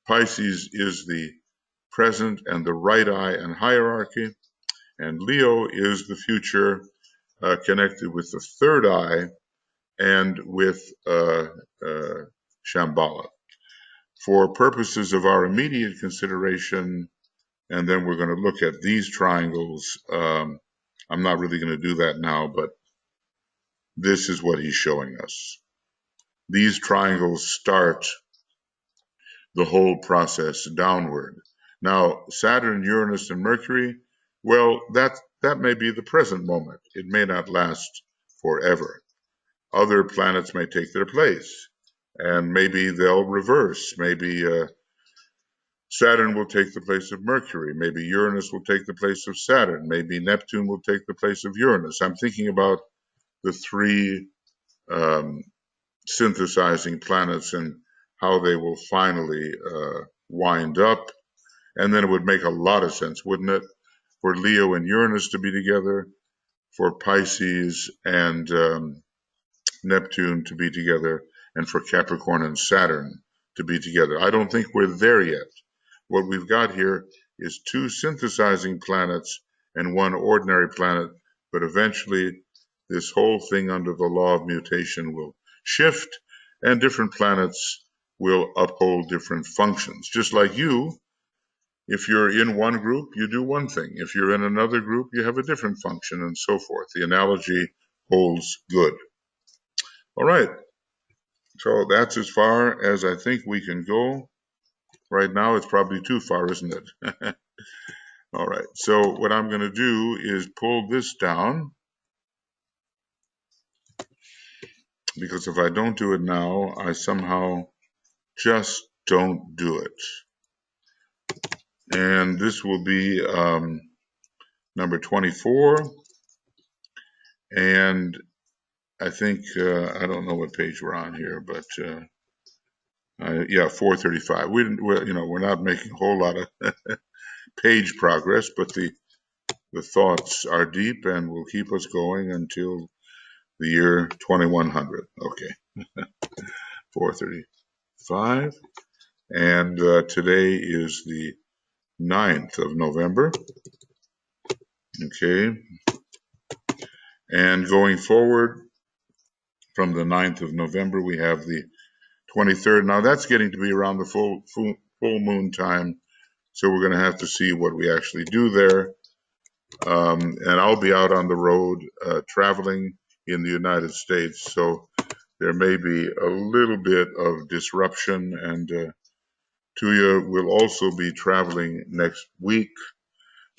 Pisces is the present and the right eye and hierarchy. And Leo is the future, connected with the third eye and with Shambhala. For purposes of our immediate consideration, and then we're going to look at these triangles. I'm not really going to do that now, but this is what he's showing us. These triangles start the whole process downward. Now, Saturn, Uranus, and Mercury, well, that may be the present moment. It may not last forever. Other planets may take their place, and maybe they'll reverse. Maybe Saturn will take the place of Mercury. Maybe Uranus will take the place of Saturn. Maybe Neptune will take the place of Uranus. I'm thinking about the 3 synthesizing planets and how they will finally wind up. And then it would make a lot of sense, wouldn't it, for Leo and Uranus to be together, for Pisces and Neptune to be together, and for Capricorn and Saturn to be together. I don't think we're there yet. What we've got here is 2 synthesizing planets and 1 ordinary planet, but eventually this whole thing under the law of mutation will shift, and different planets will uphold different functions. Just like you, if you're in one group, you do one thing. If you're in another group, you have a different function, and so forth. The analogy holds good. All right. So that's as far as I think we can go. Right now, it's probably too far, isn't it? All right. So what I'm going to do is pull this down. because if I don't do it now, I somehow just don't do it. And this will be number 24. And I think, I don't know what page we're on here, but yeah, 435. We're not making a whole lot of page progress, but the thoughts are deep and will keep us going until the year 2100. Okay, 435. And today is the 9th of November. Okay. And going forward from the 9th of November, we have the 23rd. Now that's getting to be around the full moon time. So we're going to have to see what we actually do there. And I'll be out on the road traveling in the United States. So there may be a little bit of disruption. And Tuya will also be traveling next week.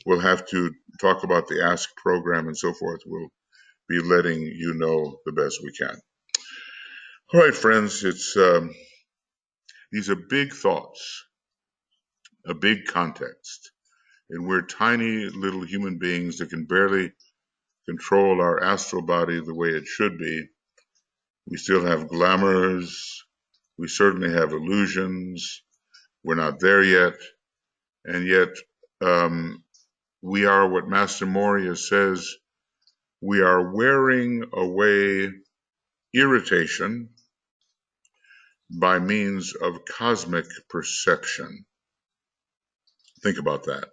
We'll have to talk about the Ask program and so forth. We'll be letting you know the best we can. All right, friends, these are big thoughts, a big context, and we're tiny little human beings that can barely control our astral body the way it should be. We still have glamours. We certainly have illusions. We're not there yet. And yet, we are what Master Moria says, we are wearing away irritation by means of cosmic perception. Think about that.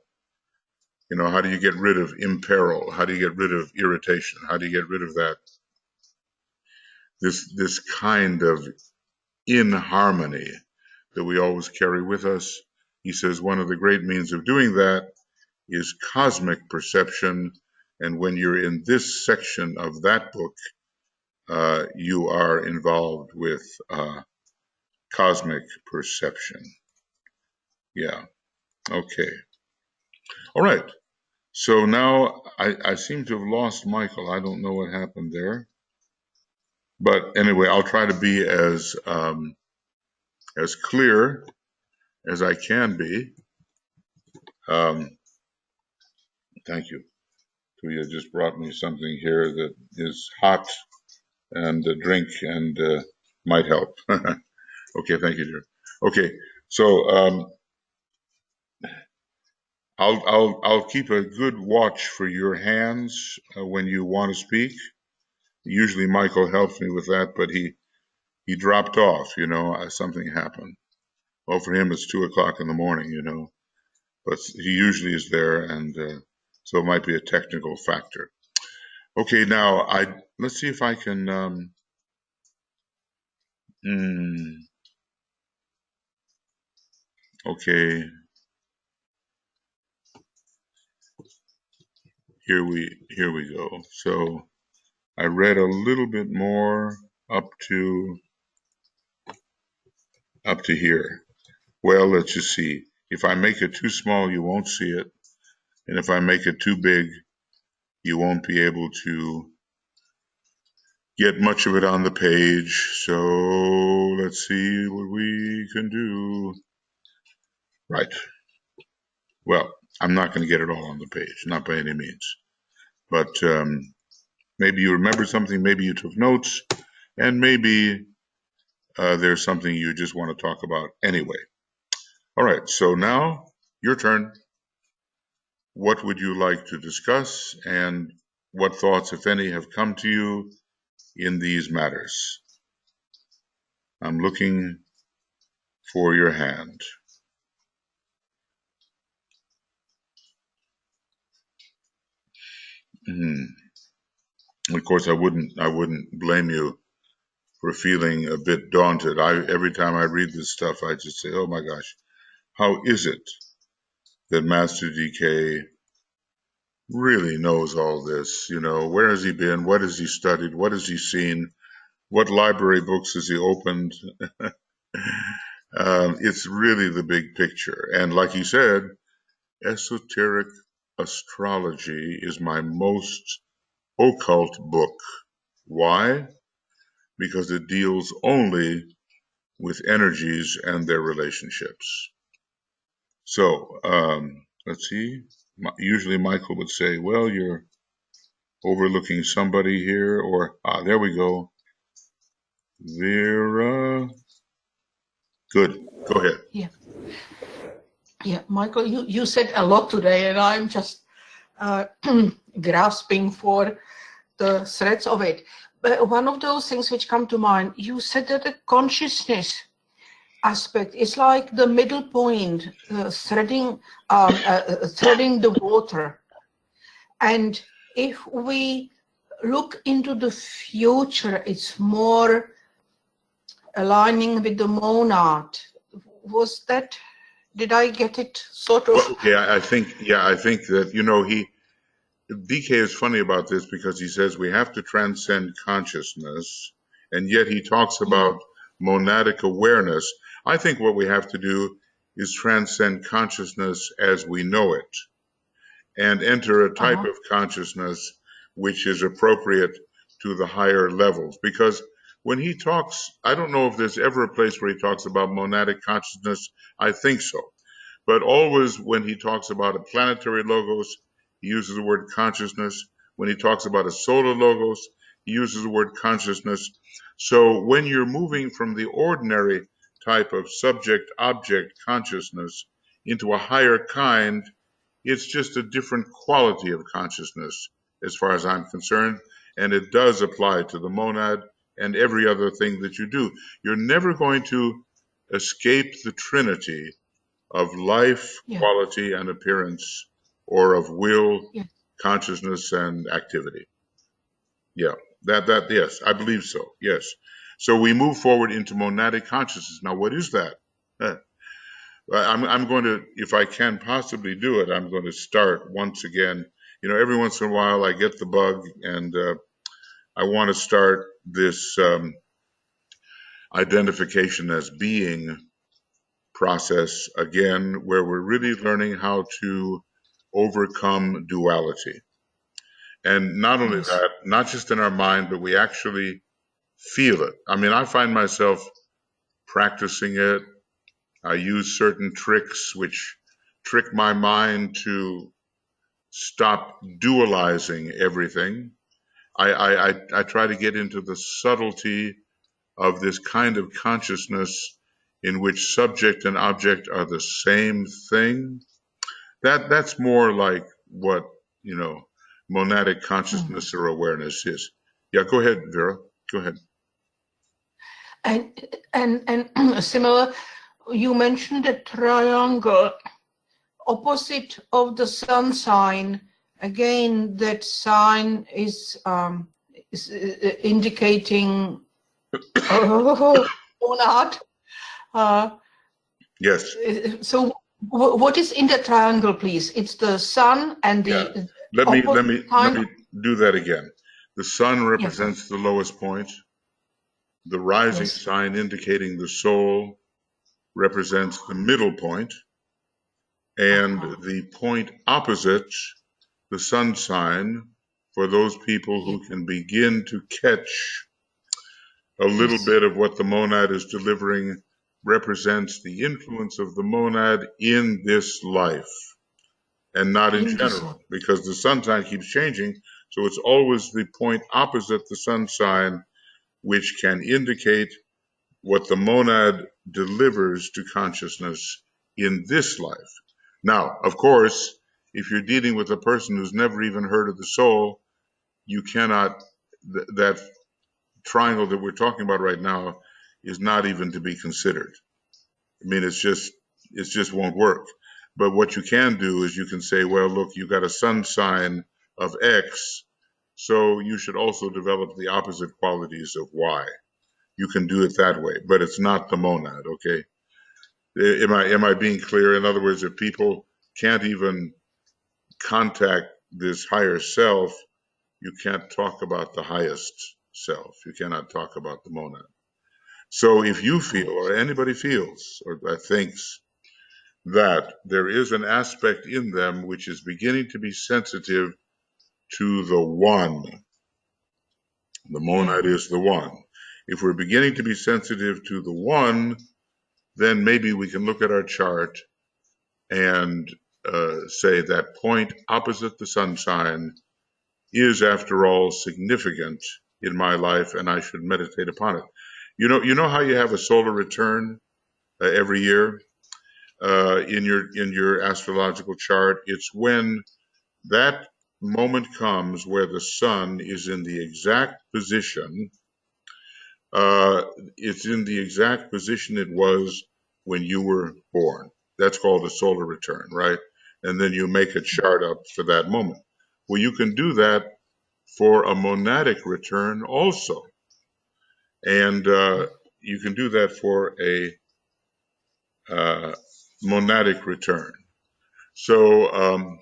How do you get rid of imperil? How do you get rid of irritation? How do you get rid of that? This kind of inharmony that we always carry with us. He says one of the great means of doing that is cosmic perception. And when you're in this section of that book, you are involved with cosmic perception. Yeah. Okay. All right. So now I seem to have lost Michael. I don't know what happened there. But anyway, I'll try to be as clear as I can be. Thank you. Tuya just brought me something here that is hot and a drink and might help. Okay, thank you, dear. Okay, so I'll keep a good watch for your hands when you want to speak. Usually Michael helps me with that, but he dropped off. Something happened. Well, for him it's 2:00 in the morning. But he usually is there, and so it might be a technical factor. Okay, now let's see if I can. Okay, here we go. So I read a little bit more up to here. Well, let's just see. If I make it too small, you won't see it, and if I make it too big, you won't be able to get much of it on the page. So let's see what we can do. Right. Well, I'm not going to get it all on the page, not by any means. But maybe you remember something, maybe you took notes, and maybe there's something you just want to talk about anyway. All right, so now your turn. What would you like to discuss, and what thoughts, if any, have come to you in these matters? I'm looking for your hand. Of course, I wouldn't blame you for feeling a bit daunted. Every time I read this stuff, I just say, oh my gosh, how is it that Master DK really knows all this? Where has he been? What has he studied? What has he seen? What library books has he opened? It's really the big picture. And like he said, Esoteric Astrology is my most occult book. Why? because it deals only with energies and their relationships. So let's see. Usually Michael would say, well, you're overlooking somebody here, or, there we go. Vera. Good. Go ahead. Yeah, Michael, you said a lot today, and I'm just grasping for the threads of it. But one of those things which come to mind, you said that the consciousness aspect is like the middle point, threading the water. And if we look into the future, it's more aligning with the monad. Was that, did I get it sort of? Well, okay, I think that, DK is funny about this because he says we have to transcend consciousness, and yet he talks about monadic awareness. I think what we have to do is transcend consciousness as we know it and enter a type of consciousness which is appropriate to the higher levels. Because when he talks, I don't know if there's ever a place where he talks about monadic consciousness. I think so. But always when he talks about a planetary logos, he uses the word consciousness. When he talks about a solar logos, he uses the word consciousness. So when you're moving from the ordinary type of subject-object consciousness into a higher kind, it's just a different quality of consciousness as far as I'm concerned. And it does apply to the monad and every other thing that you do. You're never going to escape the trinity of life, quality, and appearance, or of will, consciousness, and activity. Yeah, yes, I believe so. Yes. So we move forward into monadic consciousness. Now, what is that? I'm going to, if I can possibly do it, I'm going to start once again. Every once in a while I get the bug, and I want to start this identification as being process again, where we're really learning how to overcome duality. And not only that, not just in our mind, but we actually feel it. I mean, I find myself practicing it. I use certain tricks which trick my mind to stop dualizing everything. I try to get into the subtlety of this kind of consciousness in which subject and object are the same thing. That's more like what, monadic consciousness or awareness is. Yeah, go ahead, Vera. Go ahead. And similar, you mentioned a triangle opposite of the sun sign. Again, that sign is indicating monad. Yes. So what is in the triangle, please? It's the sun and the let me do that again. The sun represents the lowest point. The rising sign indicating the soul represents the middle point. And the point opposite, the sun sign, for those people who can begin to catch a little bit of what the monad is delivering, represents the influence of the monad in this life and not in general, because the sun sign keeps changing. So it's always the point opposite the sun sign which can indicate what the monad delivers to consciousness in this life. Now, of course, if you're dealing with a person who's never even heard of the soul, you cannot, that triangle that we're talking about right now is not even to be considered. I mean, it just won't work. But what you can do is you can say, well, look, you got a sun sign of X, so you should also develop the opposite qualities of Y. You can do it that way, but it's not the monad, okay? Am I being clear? In other words, if people can't even contact this higher self, you can't talk about the highest self. You cannot talk about the monad. So if you feel, or anybody feels, or thinks that there is an aspect in them which is beginning to be sensitive to the one, the monad is the one. If we're beginning to be sensitive to the 1, then maybe we can look at our chart and say that point opposite the sun sign is, after all, significant in my life, and I should meditate upon it. You know how you have a solar return every year in your astrological chart? It's when that moment comes where the sun is in the exact position. It's in the exact position it was when you were born. That's called a solar return, right? And then you make a chart up for that moment. Well, you can do that for a monadic return also. And you can do that for a monadic return. So,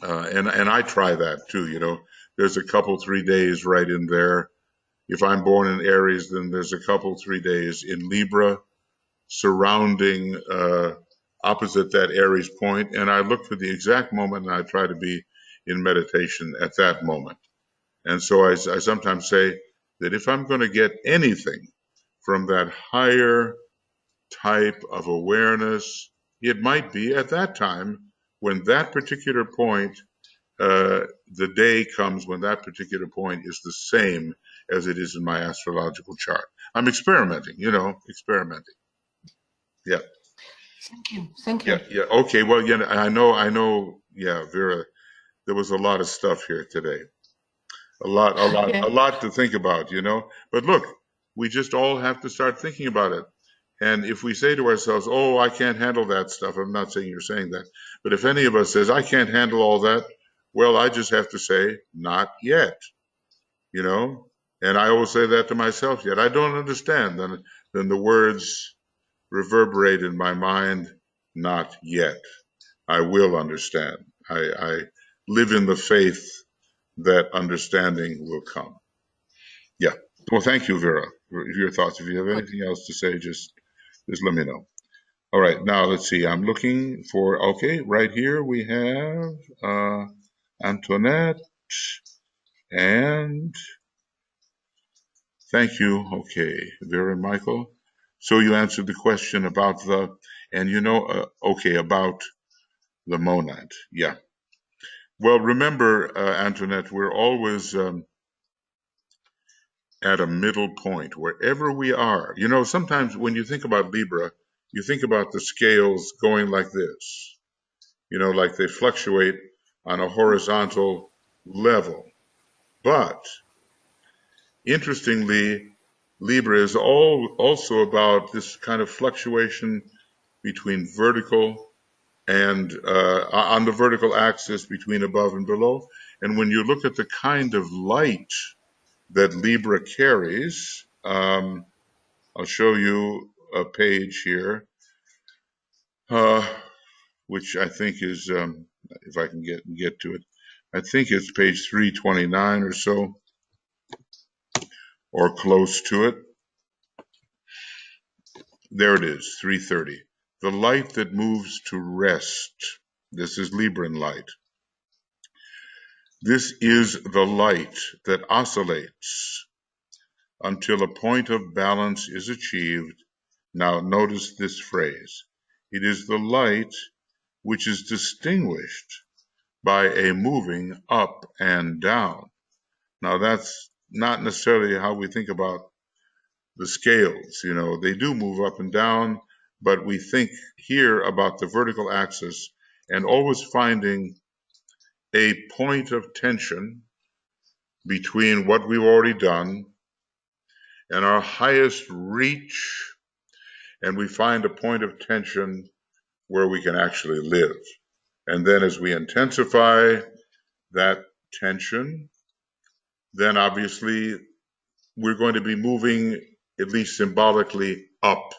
and I try that too, you know. There's a couple, 3 days right in there. If I'm born in Aries, then there's a couple, 3 days in Libra surrounding opposite that Aries point. And I look for the exact moment and I try to be in meditation at that moment. And so I sometimes say that if I'm going to get anything from that higher type of awareness, it might be at that time when that particular point, the day comes when that particular point is the same as it is in my astrological chart. I'm experimenting, experimenting. Yeah. Thank you. Thank you. Yeah. Okay. Well, yeah, I know. Yeah, Vera, there was a lot of stuff here today. A Yeah. lot to think about, But look, we just all have to start thinking about it. And if we say to ourselves, oh, I can't handle that stuff, I'm not saying you're saying that, but if any of us says, I can't handle all that, well, I just have to say, not yet, And I always say that to myself, yet I don't understand. Then the words reverberate in my mind, not yet. I will understand. I live in the faith that understanding will come. Yeah. Well, thank you, Vera, for your thoughts. If you have anything else to say, just let me know. All right. Now let's see. I'm looking for. Okay, right here we have Antoinette, and thank you. Okay, Vera and Michael. So you answered the question about about the monad. Yeah. Well, remember, Antoinette, we're always at a middle point, wherever we are. Sometimes when you think about Libra, you think about the scales going like this, like they fluctuate on a horizontal level. But interestingly, Libra is also about this kind of fluctuation between vertical and on the vertical axis between above and below. And when you look at the kind of light that Libra carries, I'll show you a page here, which I think is, if I can get to it, I think it's page 329 or so, or close to it. There it is, 330. The light that moves to rest. This is Libran light. This is the light that oscillates until a point of balance is achieved. Now notice this phrase. It is the light which is distinguished by a moving up and down. Now that's not necessarily how we think about the scales. They do move up and down, but we think here about the vertical axis and always finding a point of tension between what we've already done and our highest reach, and we find a point of tension where we can actually live. And then as we intensify that tension, then obviously we're going to be moving, at least symbolically, up.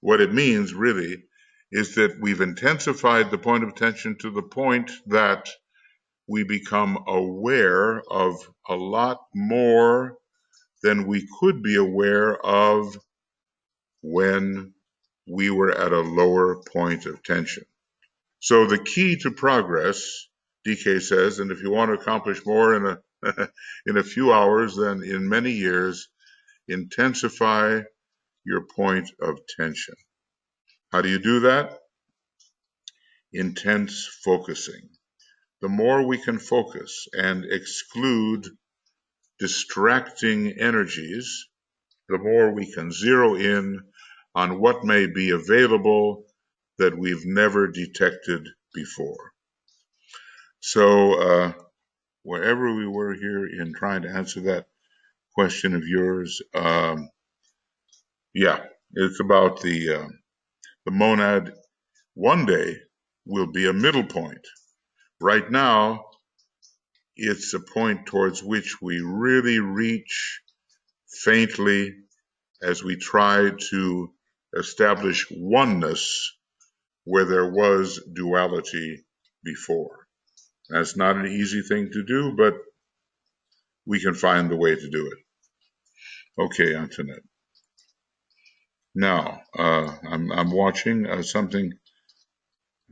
What it means really is that we've intensified the point of tension to the point that we become aware of a lot more than we could be aware of when we were at a lower point of tension. So the key to progress, DK says, and if you want to accomplish more in a in a few hours than in many years, intensify your point of tension. How do you do that? Intense focusing. The more we can focus and exclude distracting energies, the more we can zero in on what may be available that we've never detected before. So wherever we were here in trying to answer that question of yours, yeah, it's about the monad. One day will be a middle point. Right now, it's a point towards which we really reach faintly as we try to establish oneness where there was duality before. That's not an easy thing to do, but we can find the way to do it. Okay, Antoinette. Now, I'm watching something.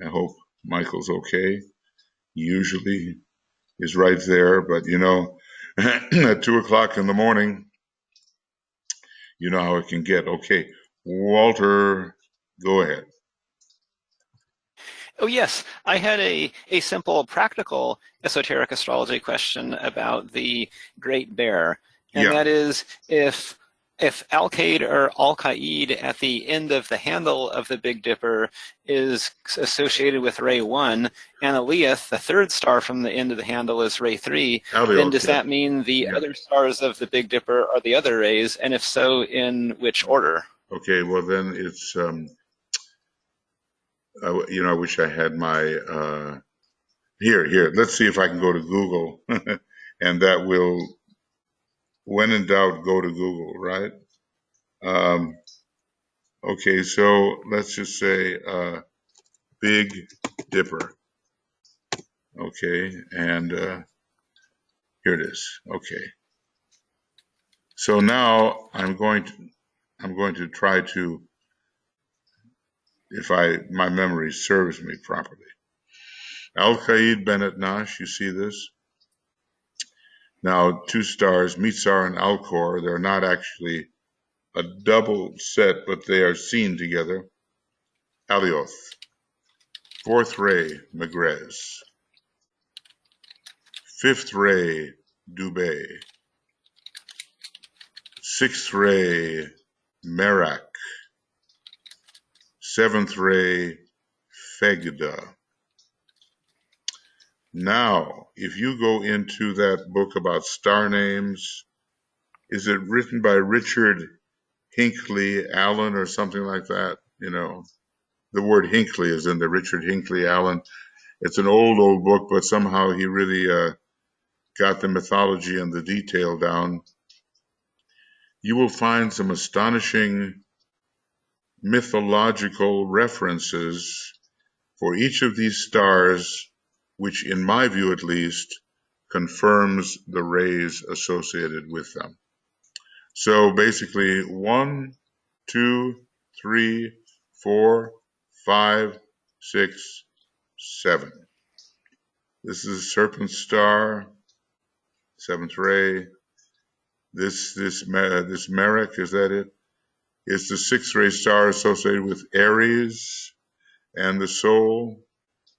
I hope Michael's okay. He usually is right there, but you know, at 2 o'clock in the morning, you know how it can get. Okay, Walter, go ahead. Oh, yes. I had a simple, practical esoteric astrology question about the Great Bear. And that is, if Al-Qaid or Al-Qaid at the end of the handle of the Big Dipper is associated with ray 1, and Aliyah, the third star from the end of the handle, is ray 3, then does that mean the other stars of the Big Dipper are the other rays? And if so, in which order? Okay, well then it's... you know, I wish I had my, here, let's see if I can go to Google, and that will, when in doubt, go to Google, right? Okay, so let's just say Big Dipper, okay, and here it is, okay. So now I'm going to try to, if my memory serves me properly. Al-Qaid Bennett Nash, you see this? Now, 2 stars, Mizar and Alcor, they're not actually a double set, but they are seen together. Alioth, 4th ray, Megrez, 5th ray, Dubé, 6th ray, Merak, 7th ray, Fegda. Now, if you go into that book about star names, is it written by Richard Hinckley Allen or something like that? You know, the word Hinckley is in the Richard Hinckley Allen. It's an old book, but somehow he really got the mythology and the detail down. You will find some astonishing mythological references for each of these stars, which in my view at least, confirms the rays associated with them. So basically 1, 2, 3, 4, 5, 6, 7. This is a serpent star, 7th ray. This Merak, is that it? It's the 6th ray star associated with Aries and the soul.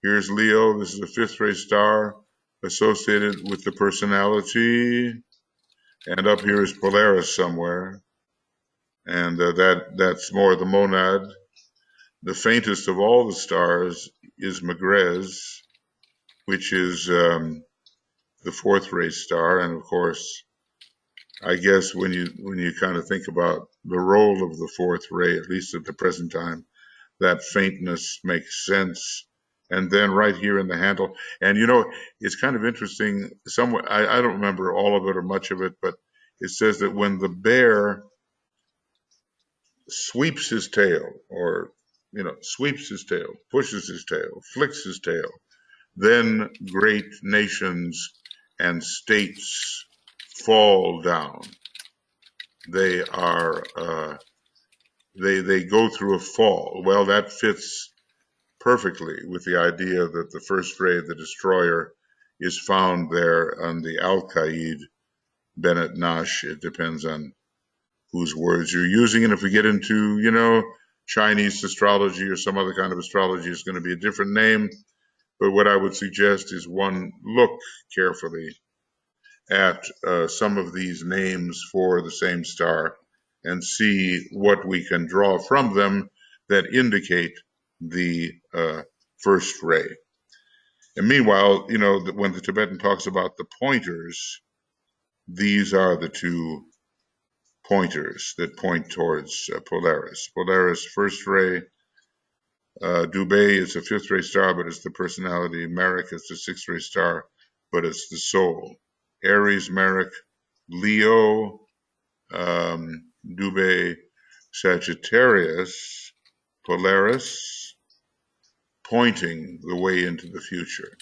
Here's Leo. This is the 5th ray star associated with the personality. And up here is Polaris somewhere. And that's more the monad. The faintest of all the stars is Megrez, which is the 4th ray star. And of course, I guess when you kind of think about the role of the 4th ray, at least at the present time, that faintness makes sense. And then right here in the handle, and you know, it's kind of interesting. Somewhere I don't remember all of it or much of it, but it says that when the bear sweeps his tail, or sweeps his tail, pushes his tail, flicks his tail, then great nations and states fall down. They are they go through a fall. Well, that fits perfectly with the idea that the 1st ray, the destroyer, is found there on the Al-Qaid Bennett Nash. It depends on whose words you're using. And if we get into, you know, Chinese astrology or some other kind of astrology, it's going to be a different name. But what I would suggest is one, look carefully at some of these names for the same star and see what we can draw from them that indicate the first ray. And meanwhile, you know, when the Tibetan talks about the pointers, these are the two pointers that point towards Polaris. Polaris, first ray. Dubhe is a fifth ray star, but it's the personality. Merik is the sixth ray star, but it's the soul. Aries, Merik, Leo, Dubhe, Sagittarius, Polaris, pointing the way into the future.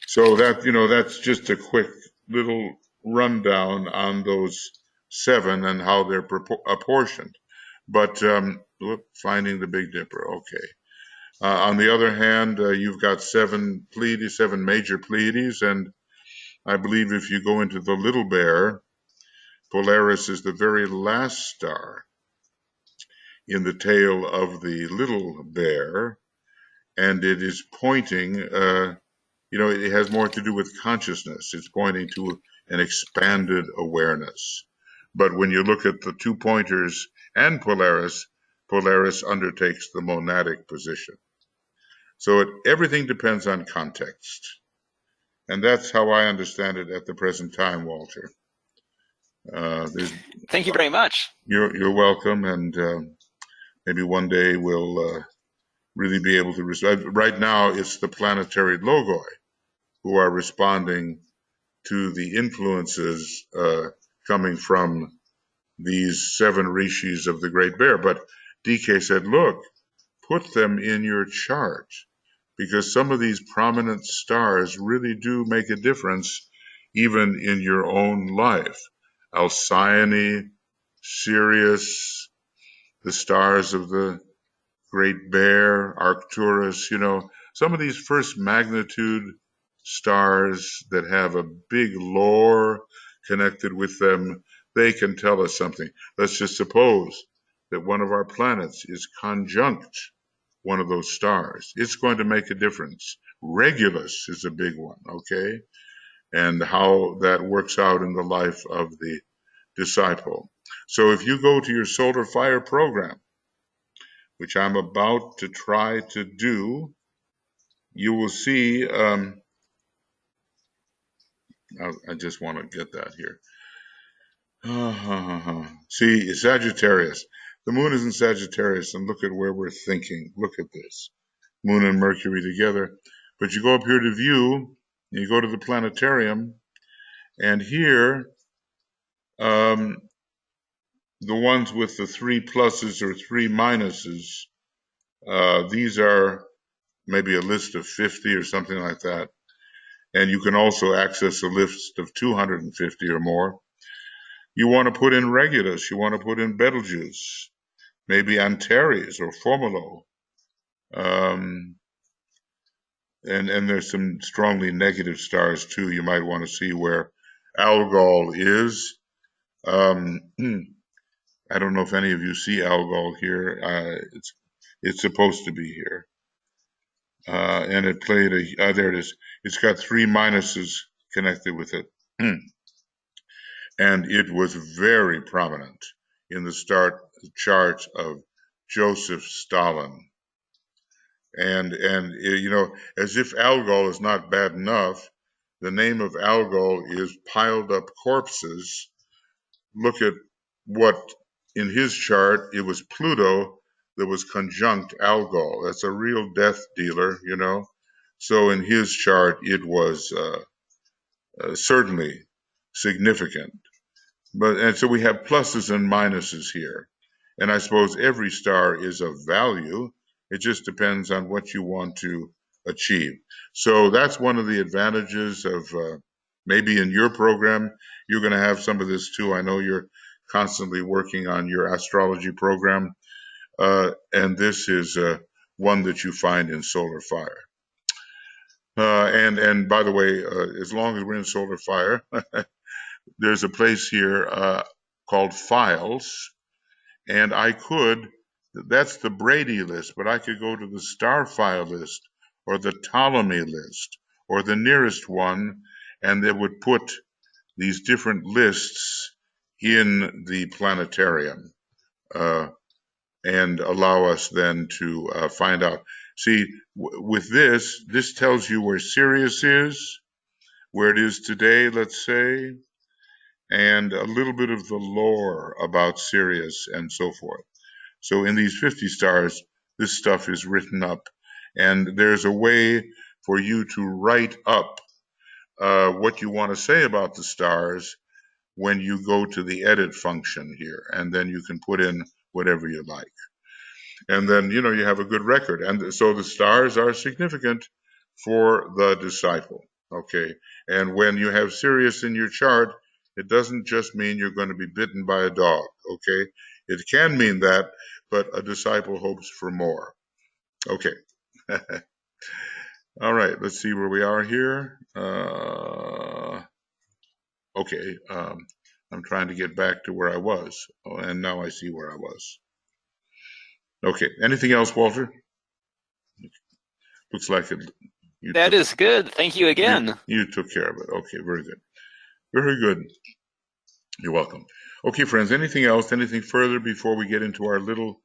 So that, you know, that's just a quick little rundown on those 7 and how they're apportioned. But finding the Big Dipper, okay. On the other hand, you've got 7 Pleiades, 7 major Pleiades, and I believe if you go into the Little Bear, Polaris is the very last star in the tail of the Little Bear, and it is pointing, you know, it has more to do with consciousness. It's pointing to an expanded awareness. But when you look at the 2 pointers and Polaris, Polaris undertakes the monadic position. So everything depends on context. And that's how I understand it at the present time, Walter. Thank you very much. You're welcome, and maybe one day we'll really be able to respond. Right now, it's the planetary logoi who are responding to the influences coming from these 7 rishis of the Great Bear. But DK said, look, put them in your chart, because some of these prominent stars really do make a difference even in your own life. Alcyone, Sirius, the stars of the Great Bear, Arcturus, you know, some of these first magnitude stars that have a big lore connected with them, they can tell us something. Let's just suppose that one of our planets is conjunct one of those stars. It's going to make a difference. Regulus is a big one, okay? And how that works out in the life of the disciple. So if you go to your Solar Fire program, which I'm about to try to do, you will see, I just want to get that here. See, Sagittarius. The moon is in Sagittarius, and look at where we're thinking. Look at this. Moon and Mercury together. But you go up here to view, and you go to the planetarium, and here, the ones with the 3 pluses or 3 minuses, these are maybe a list of 50 or something like that. And you can also access a list of 250 or more. You want to put in Regulus, you want to put in Betelgeuse, maybe Antares or Formulo. And there's some strongly negative stars too. You might want to see where Algol is. I don't know if any of you see Algol here. It's supposed to be here. And it played there it is. It's got 3 minuses connected with it. And it was very prominent in the chart of Joseph Stalin. And you know, as if Algol is not bad enough, the name of Algol is piled up corpses. Look at what, in his chart, it was Pluto that was conjunct Algol. That's a real death dealer, you know. So in his chart, it was certainly significant. And so we have pluses and minuses here. And I suppose every star is of value. It just depends on what you want to achieve. So that's one of the advantages of maybe in your program, you're going to have some of this too. I know you're constantly working on your astrology program. And this is one that you find in Solar Fire. And by the way, as long as we're in Solar Fire, there's a place here, called files, and I could, that's the Brady list, but I could go to the star file list or the Ptolemy list or the nearest one, and they would put these different lists in the planetarium and allow us then to find out. See, with this tells you where Sirius is, where it is today, let's say, and a little bit of the lore about Sirius and so forth. So in these 50 stars, this stuff is written up, and there's a way for you to write up what you want to say about the stars when you go to the edit function here, and then you can put in whatever you like. And then, you have a good record. And so the stars are significant for the disciple, okay? And when you have Sirius in your chart, it doesn't just mean you're going to be bitten by a dog, okay? It can mean that, but a disciple hopes for more. Okay. All right, let's see where we are here. Okay, I'm trying to get back to where I was. Oh, and now I see where I was. Okay, anything else, Walter? Looks like it. That is good. Thank you again. You took care of it. Okay, very good. Very good. You're welcome. Okay, friends, anything else, anything further before we get into our little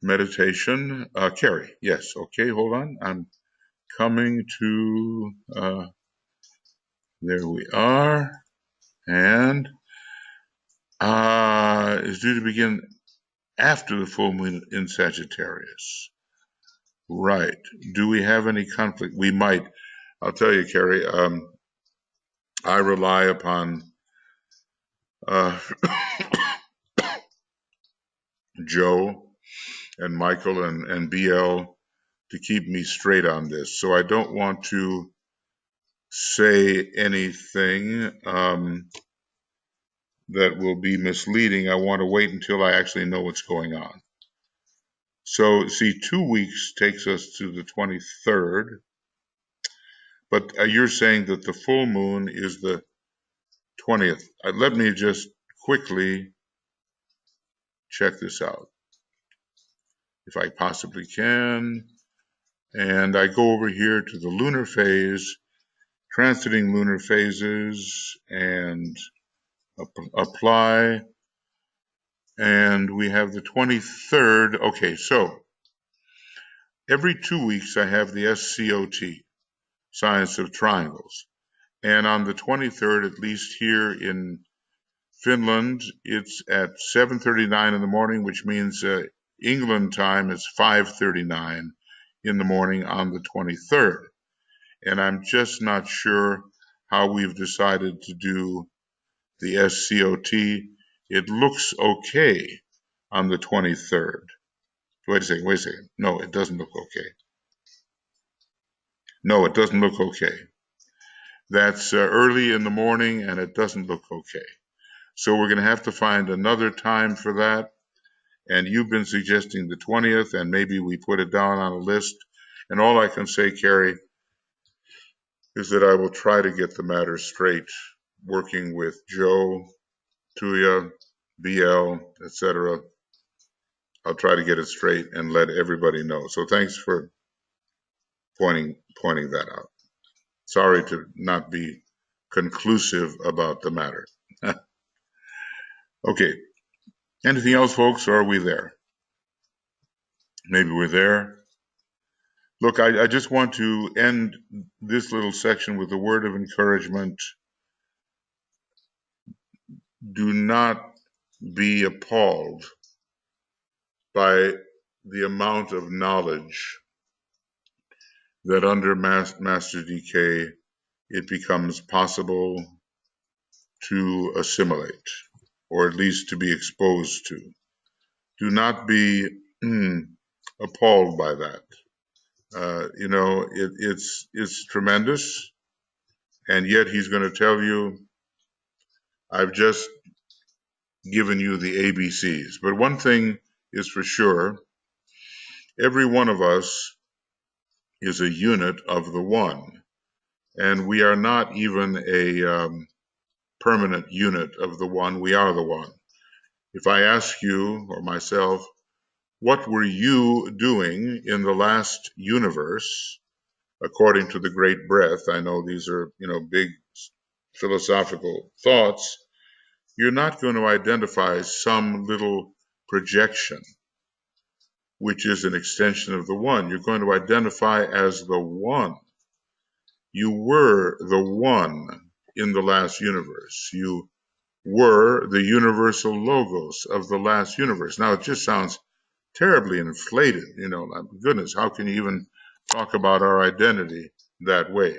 meditation? Carrie, yes. Okay, hold on. I'm coming to, there we are. And is due to begin after the full moon in Sagittarius. Right. Do we have any conflict? We might. I'll tell you, Carrie, I rely upon Joe and Michael and BL to keep me straight on this. So I don't want to say anything that will be misleading. I want to wait until I actually know what's going on. So, see, 2 weeks takes us to the 23rd, but you're saying that the full moon is the 20th. Let me just quickly check this out, if I possibly can. And I go over here to the lunar phase, transiting lunar phases, and apply. And we have the 23rd. Okay, so every 2 weeks I have the SCOT, Science of Triangles. And on the 23rd, at least here in Finland, it's at 7:39 in the morning, which means England time is 5:39 in the morning on the 23rd. And I'm just not sure how we've decided to do the SCOT. It looks okay on the 23rd. Wait a second. No, it doesn't look okay. No, it doesn't look okay. That's early in the morning, and it doesn't look okay. So we're going to have to find another time for that. And you've been suggesting the 20th, and maybe we put it down on a list. And all I can say, Carrie, is that I will try to get the matter straight, working with Joe, Tuya, BL, etc. I'll try to get it straight and let everybody know. So thanks for pointing that out. Sorry to not be conclusive about the matter. Okay. Anything else, folks, or are we there? Maybe we're there. Look, I just want to end this little section with a word of encouragement. Do not be appalled by the amount of knowledge that under Master DK it becomes possible to assimilate, or at least to be exposed to. Do not be appalled by that. It's tremendous, and yet he's going to tell you, I've just given you the ABCs. But one thing is for sure, every one of us is a unit of the one, and we are not even a permanent unit of the one. We are the one. If I ask you or myself, what were you doing in the last universe, according to the Great Breath? I know these are, big philosophical thoughts. You're not going to identify some little projection, which is an extension of the one. You're going to identify as the one. You were the one in the last universe. You were the universal logos of the last universe. Now, it just sounds terribly inflated. Goodness, how can you even talk about our identity that way?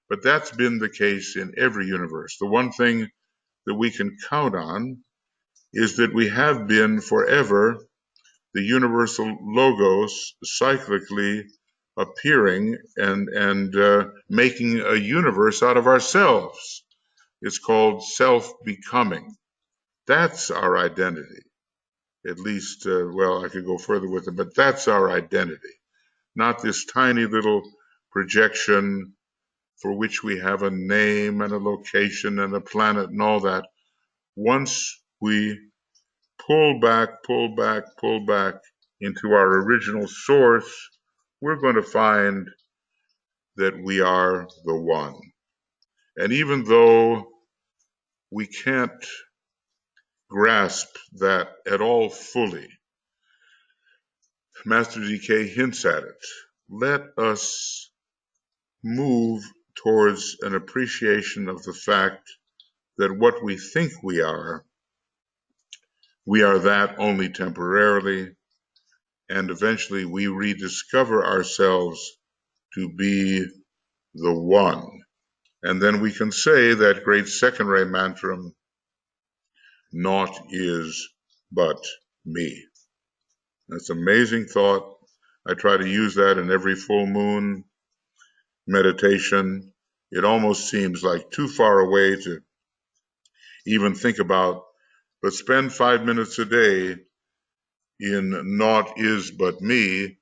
But that's been the case in every universe. The one thing that we can count on is that we have been forever the universal logos cyclically appearing and making a universe out of ourselves. It's called self-becoming. That's our identity. At least, I could go further with it, but that's our identity. Not this tiny little projection for which we have a name and a location and a planet and all that. Once we pull back into our original source, we're going to find that we are the one. And even though we can't grasp that at all fully, Master DK hints at it. Let us move towards an appreciation of the fact that what we think we are that only temporarily, and eventually we rediscover ourselves to be the one. And then we can say that great second ray mantra, naught is but me. That's an amazing thought. I try to use that in every full moon meditation. It almost seems like too far away to even think about, but spend 5 minutes a day in naught is but me,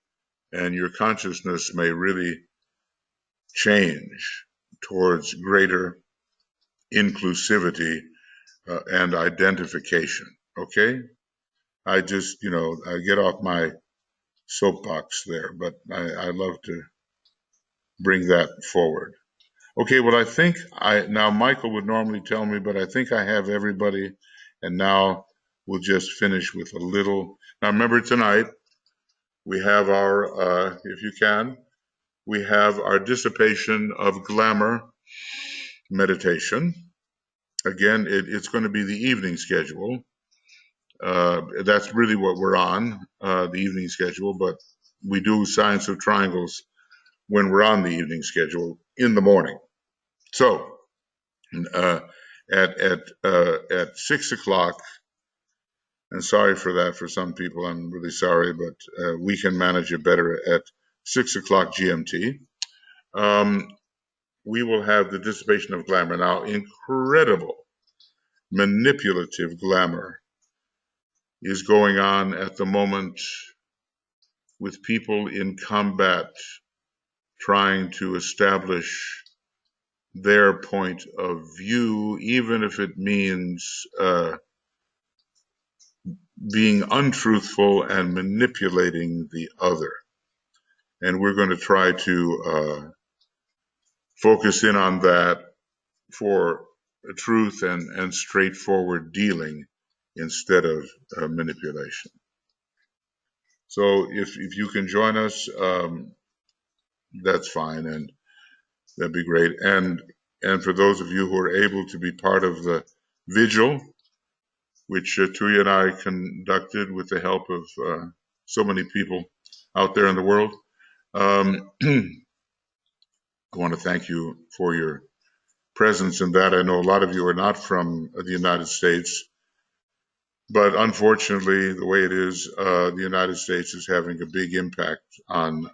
and your consciousness may really change towards greater inclusivity and identification. Okay? I just, I get off my soapbox there, but I love to bring that forward. Okay, well, I think now Michael would normally tell me, but I think I have everybody, and now we'll just finish with a little. Now, remember tonight, we have our, if you can, we have our dissipation of glamour meditation. Again, it's going to be the evening schedule. That's really what we're on, the evening schedule, but we do science of triangles when we're on the evening schedule in the morning. So at 6 o'clock, and sorry for that for some people, I'm really sorry, but we can manage it better at 6 o'clock GMT. We will have the dissipation of glamour. Now, incredible manipulative glamour is going on at the moment with people in combat trying to establish their point of view, even if it means being untruthful and manipulating the other. And we're going to try to focus in on that for truth and straightforward dealing instead of manipulation. So if you can join us, that's fine, and that'd be great. And for those of you who are able to be part of the vigil, which Tuya and I conducted with the help of so many people out there in the world, I want to thank you for your presence in that. I know a lot of you are not from the United States, but unfortunately, the way it is, the United States is having a big impact on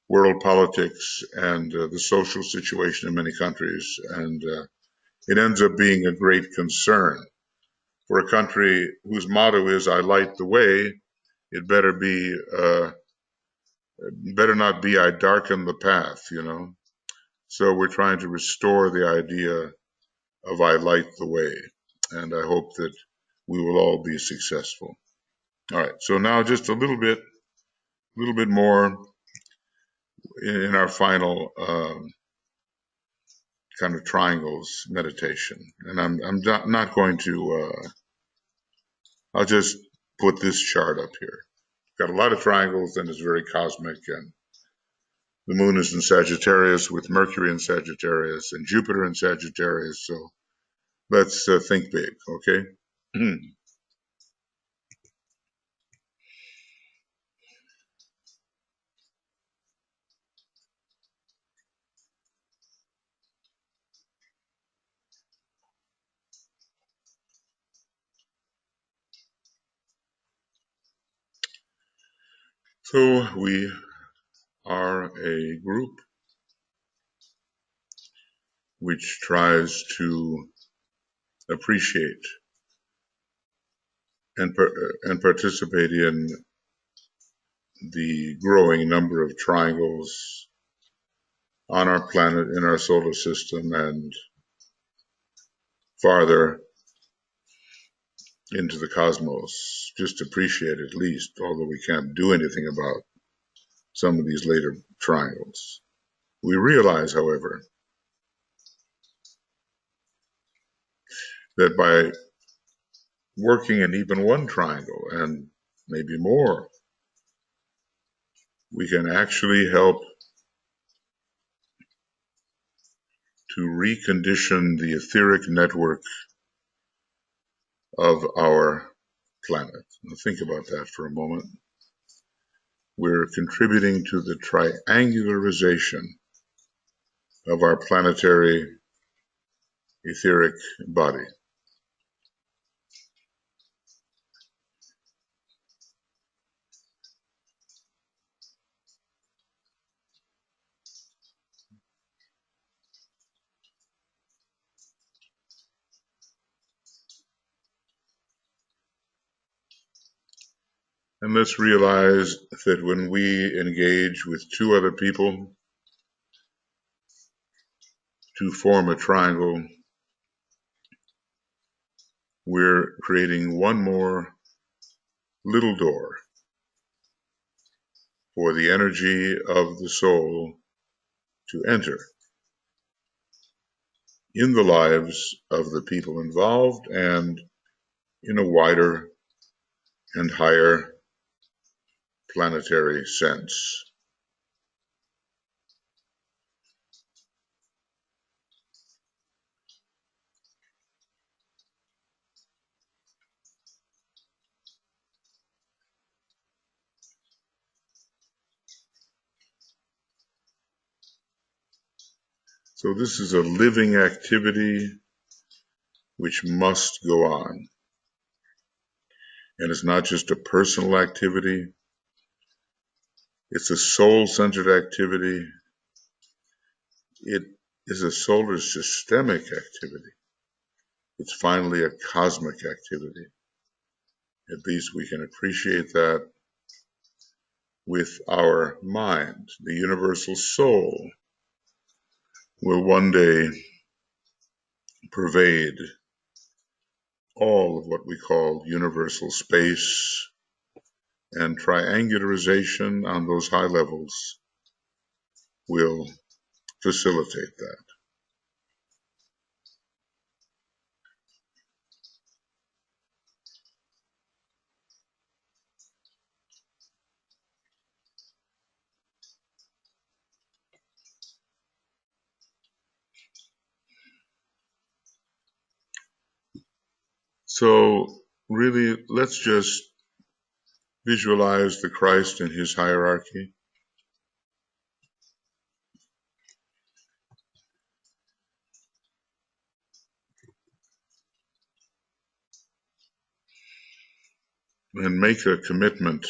world politics and the social situation in many countries. And it ends up being a great concern. For a country whose motto is, I light the way, it better not be, I darken the path, So we're trying to restore the idea of I light the way. And I hope that we will all be successful. All right, so now just a little bit more in our final kind of triangles meditation. And I'm not going to, I'll just put this chart up here. Got a lot of triangles and it's very cosmic, and the moon is in Sagittarius with Mercury in Sagittarius and Jupiter in Sagittarius. So let's think big, okay? So we are a group which tries to appreciate and participate in the growing number of triangles on our planet, in our solar system, and farther into the cosmos. Just appreciate at least, although we can't do anything about some of these later triangles. We realize, however, that by working in even one triangle, and maybe more, we can actually help to recondition the etheric network of our planet. Now think about that for a moment. We're contributing to the triangularization of our planetary etheric body. And let's realize that when we engage with two other people to form a triangle, we're creating one more little door for the energy of the soul to enter in the lives of the people involved and in a wider and higher planetary sense. So this is a living activity which must go on. And it's not just a personal activity, it's a soul-centered activity. It is a solar systemic activity. It's finally a cosmic activity. At least we can appreciate that with our mind. The universal soul will one day pervade all of what we call universal space, and triangularization on those high levels will facilitate that. So really, let's just visualize the Christ in his hierarchy. And make a commitment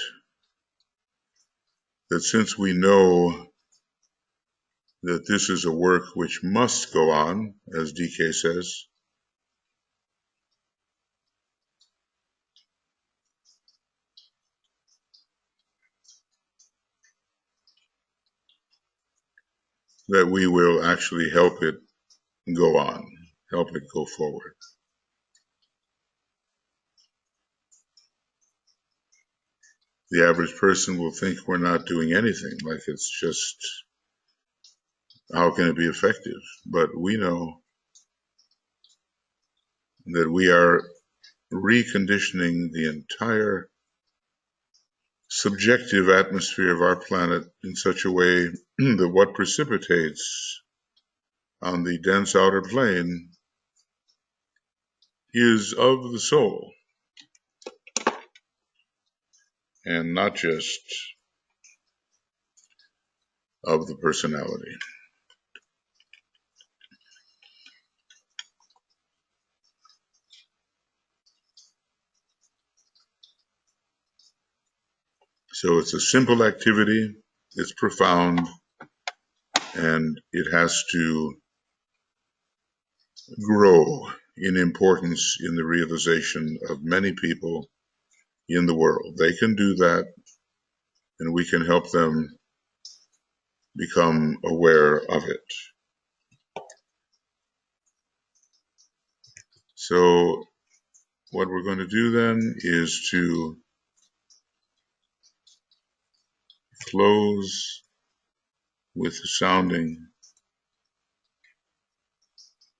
that since we know that this is a work which must go on, as DK says, that we will actually help it go on, help it go forward. The average person will think we're not doing anything, like it's just, how can it be effective? But we know that we are reconditioning the entire subjective atmosphere of our planet in such a way that what precipitates on the dense outer plane is of the soul and not just of the personality. So it's a simple activity, it's profound, and it has to grow in importance in the realization of many people in the world. They can do that, and we can help them become aware of it. So what we're going to do then is to close with the sounding.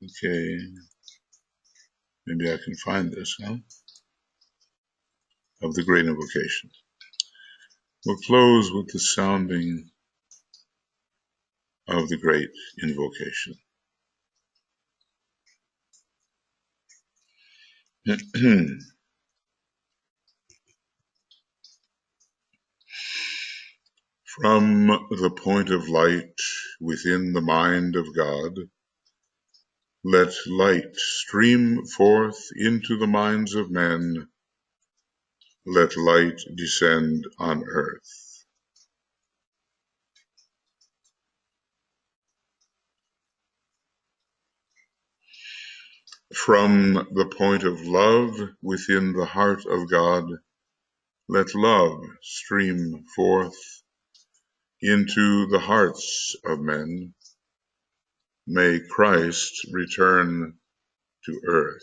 Okay, maybe I can find this, huh? Of the great invocation. We'll close with the sounding of the great invocation. From the point of light within the mind of God, let light stream forth into the minds of men. Let light descend on earth. From the point of love within the heart of God, let love stream forth into the hearts of men. May Christ return to earth.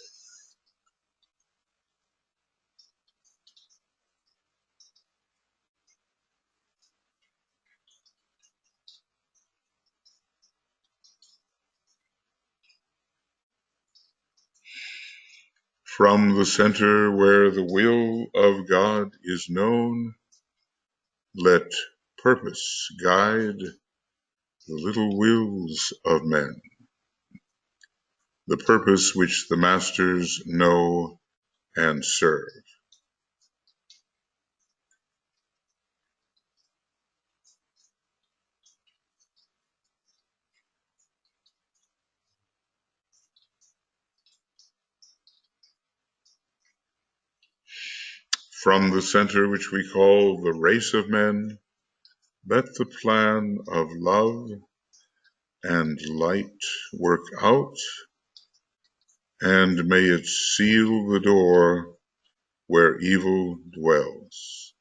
From the center where the will of God is known, let purpose guide the little wills of men, the purpose which the masters know and serve. From the center which we call the race of men, let the plan of love and light work out, and may it seal the door where evil dwells.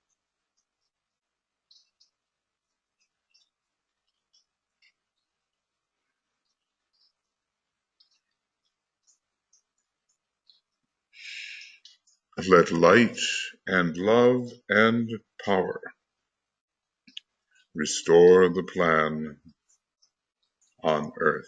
Let light and love and power restore the plan on earth.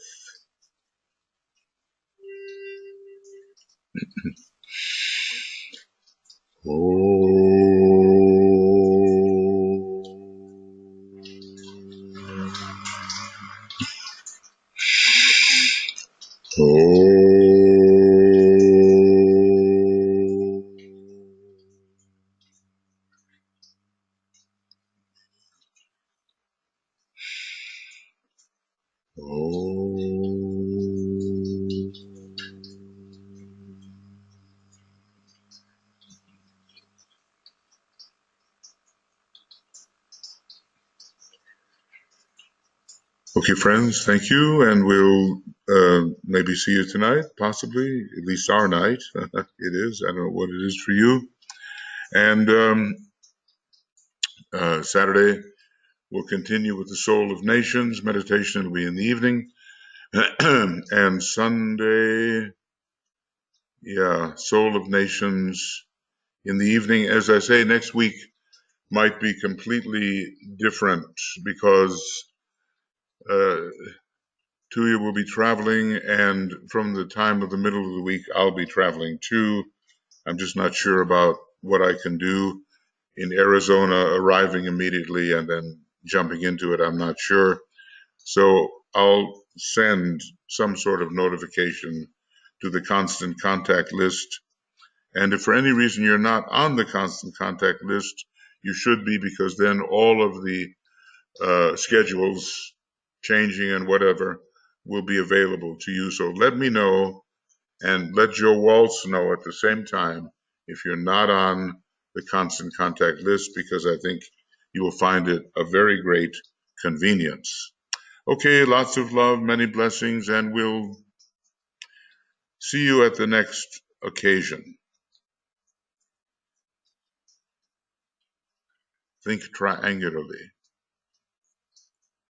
Okay, friends, thank you, and we'll maybe see you tonight, possibly, at least our night. It is. I don't know what it is for you. And Saturday, we'll continue with the Soul of Nations. Meditation will be in the evening. And Sunday, Soul of Nations in the evening. As I say, next week, might be completely different because Tuya will be traveling, and from the time of the middle of the week, I'll be traveling too. I'm just not sure about what I can do in Arizona, arriving immediately and then jumping into it. I'm not sure. So I'll send some sort of notification to the constant contact list. And if for any reason you're not on the constant contact list, you should be, because then all of the schedules changing and whatever will be available to you. So let me know, and let Joe Waltz know at the same time if you're not on the constant contact list, because I think you will find it a very great convenience. Okay, lots of love, many blessings, and we'll see you at the next occasion. Think triangularly.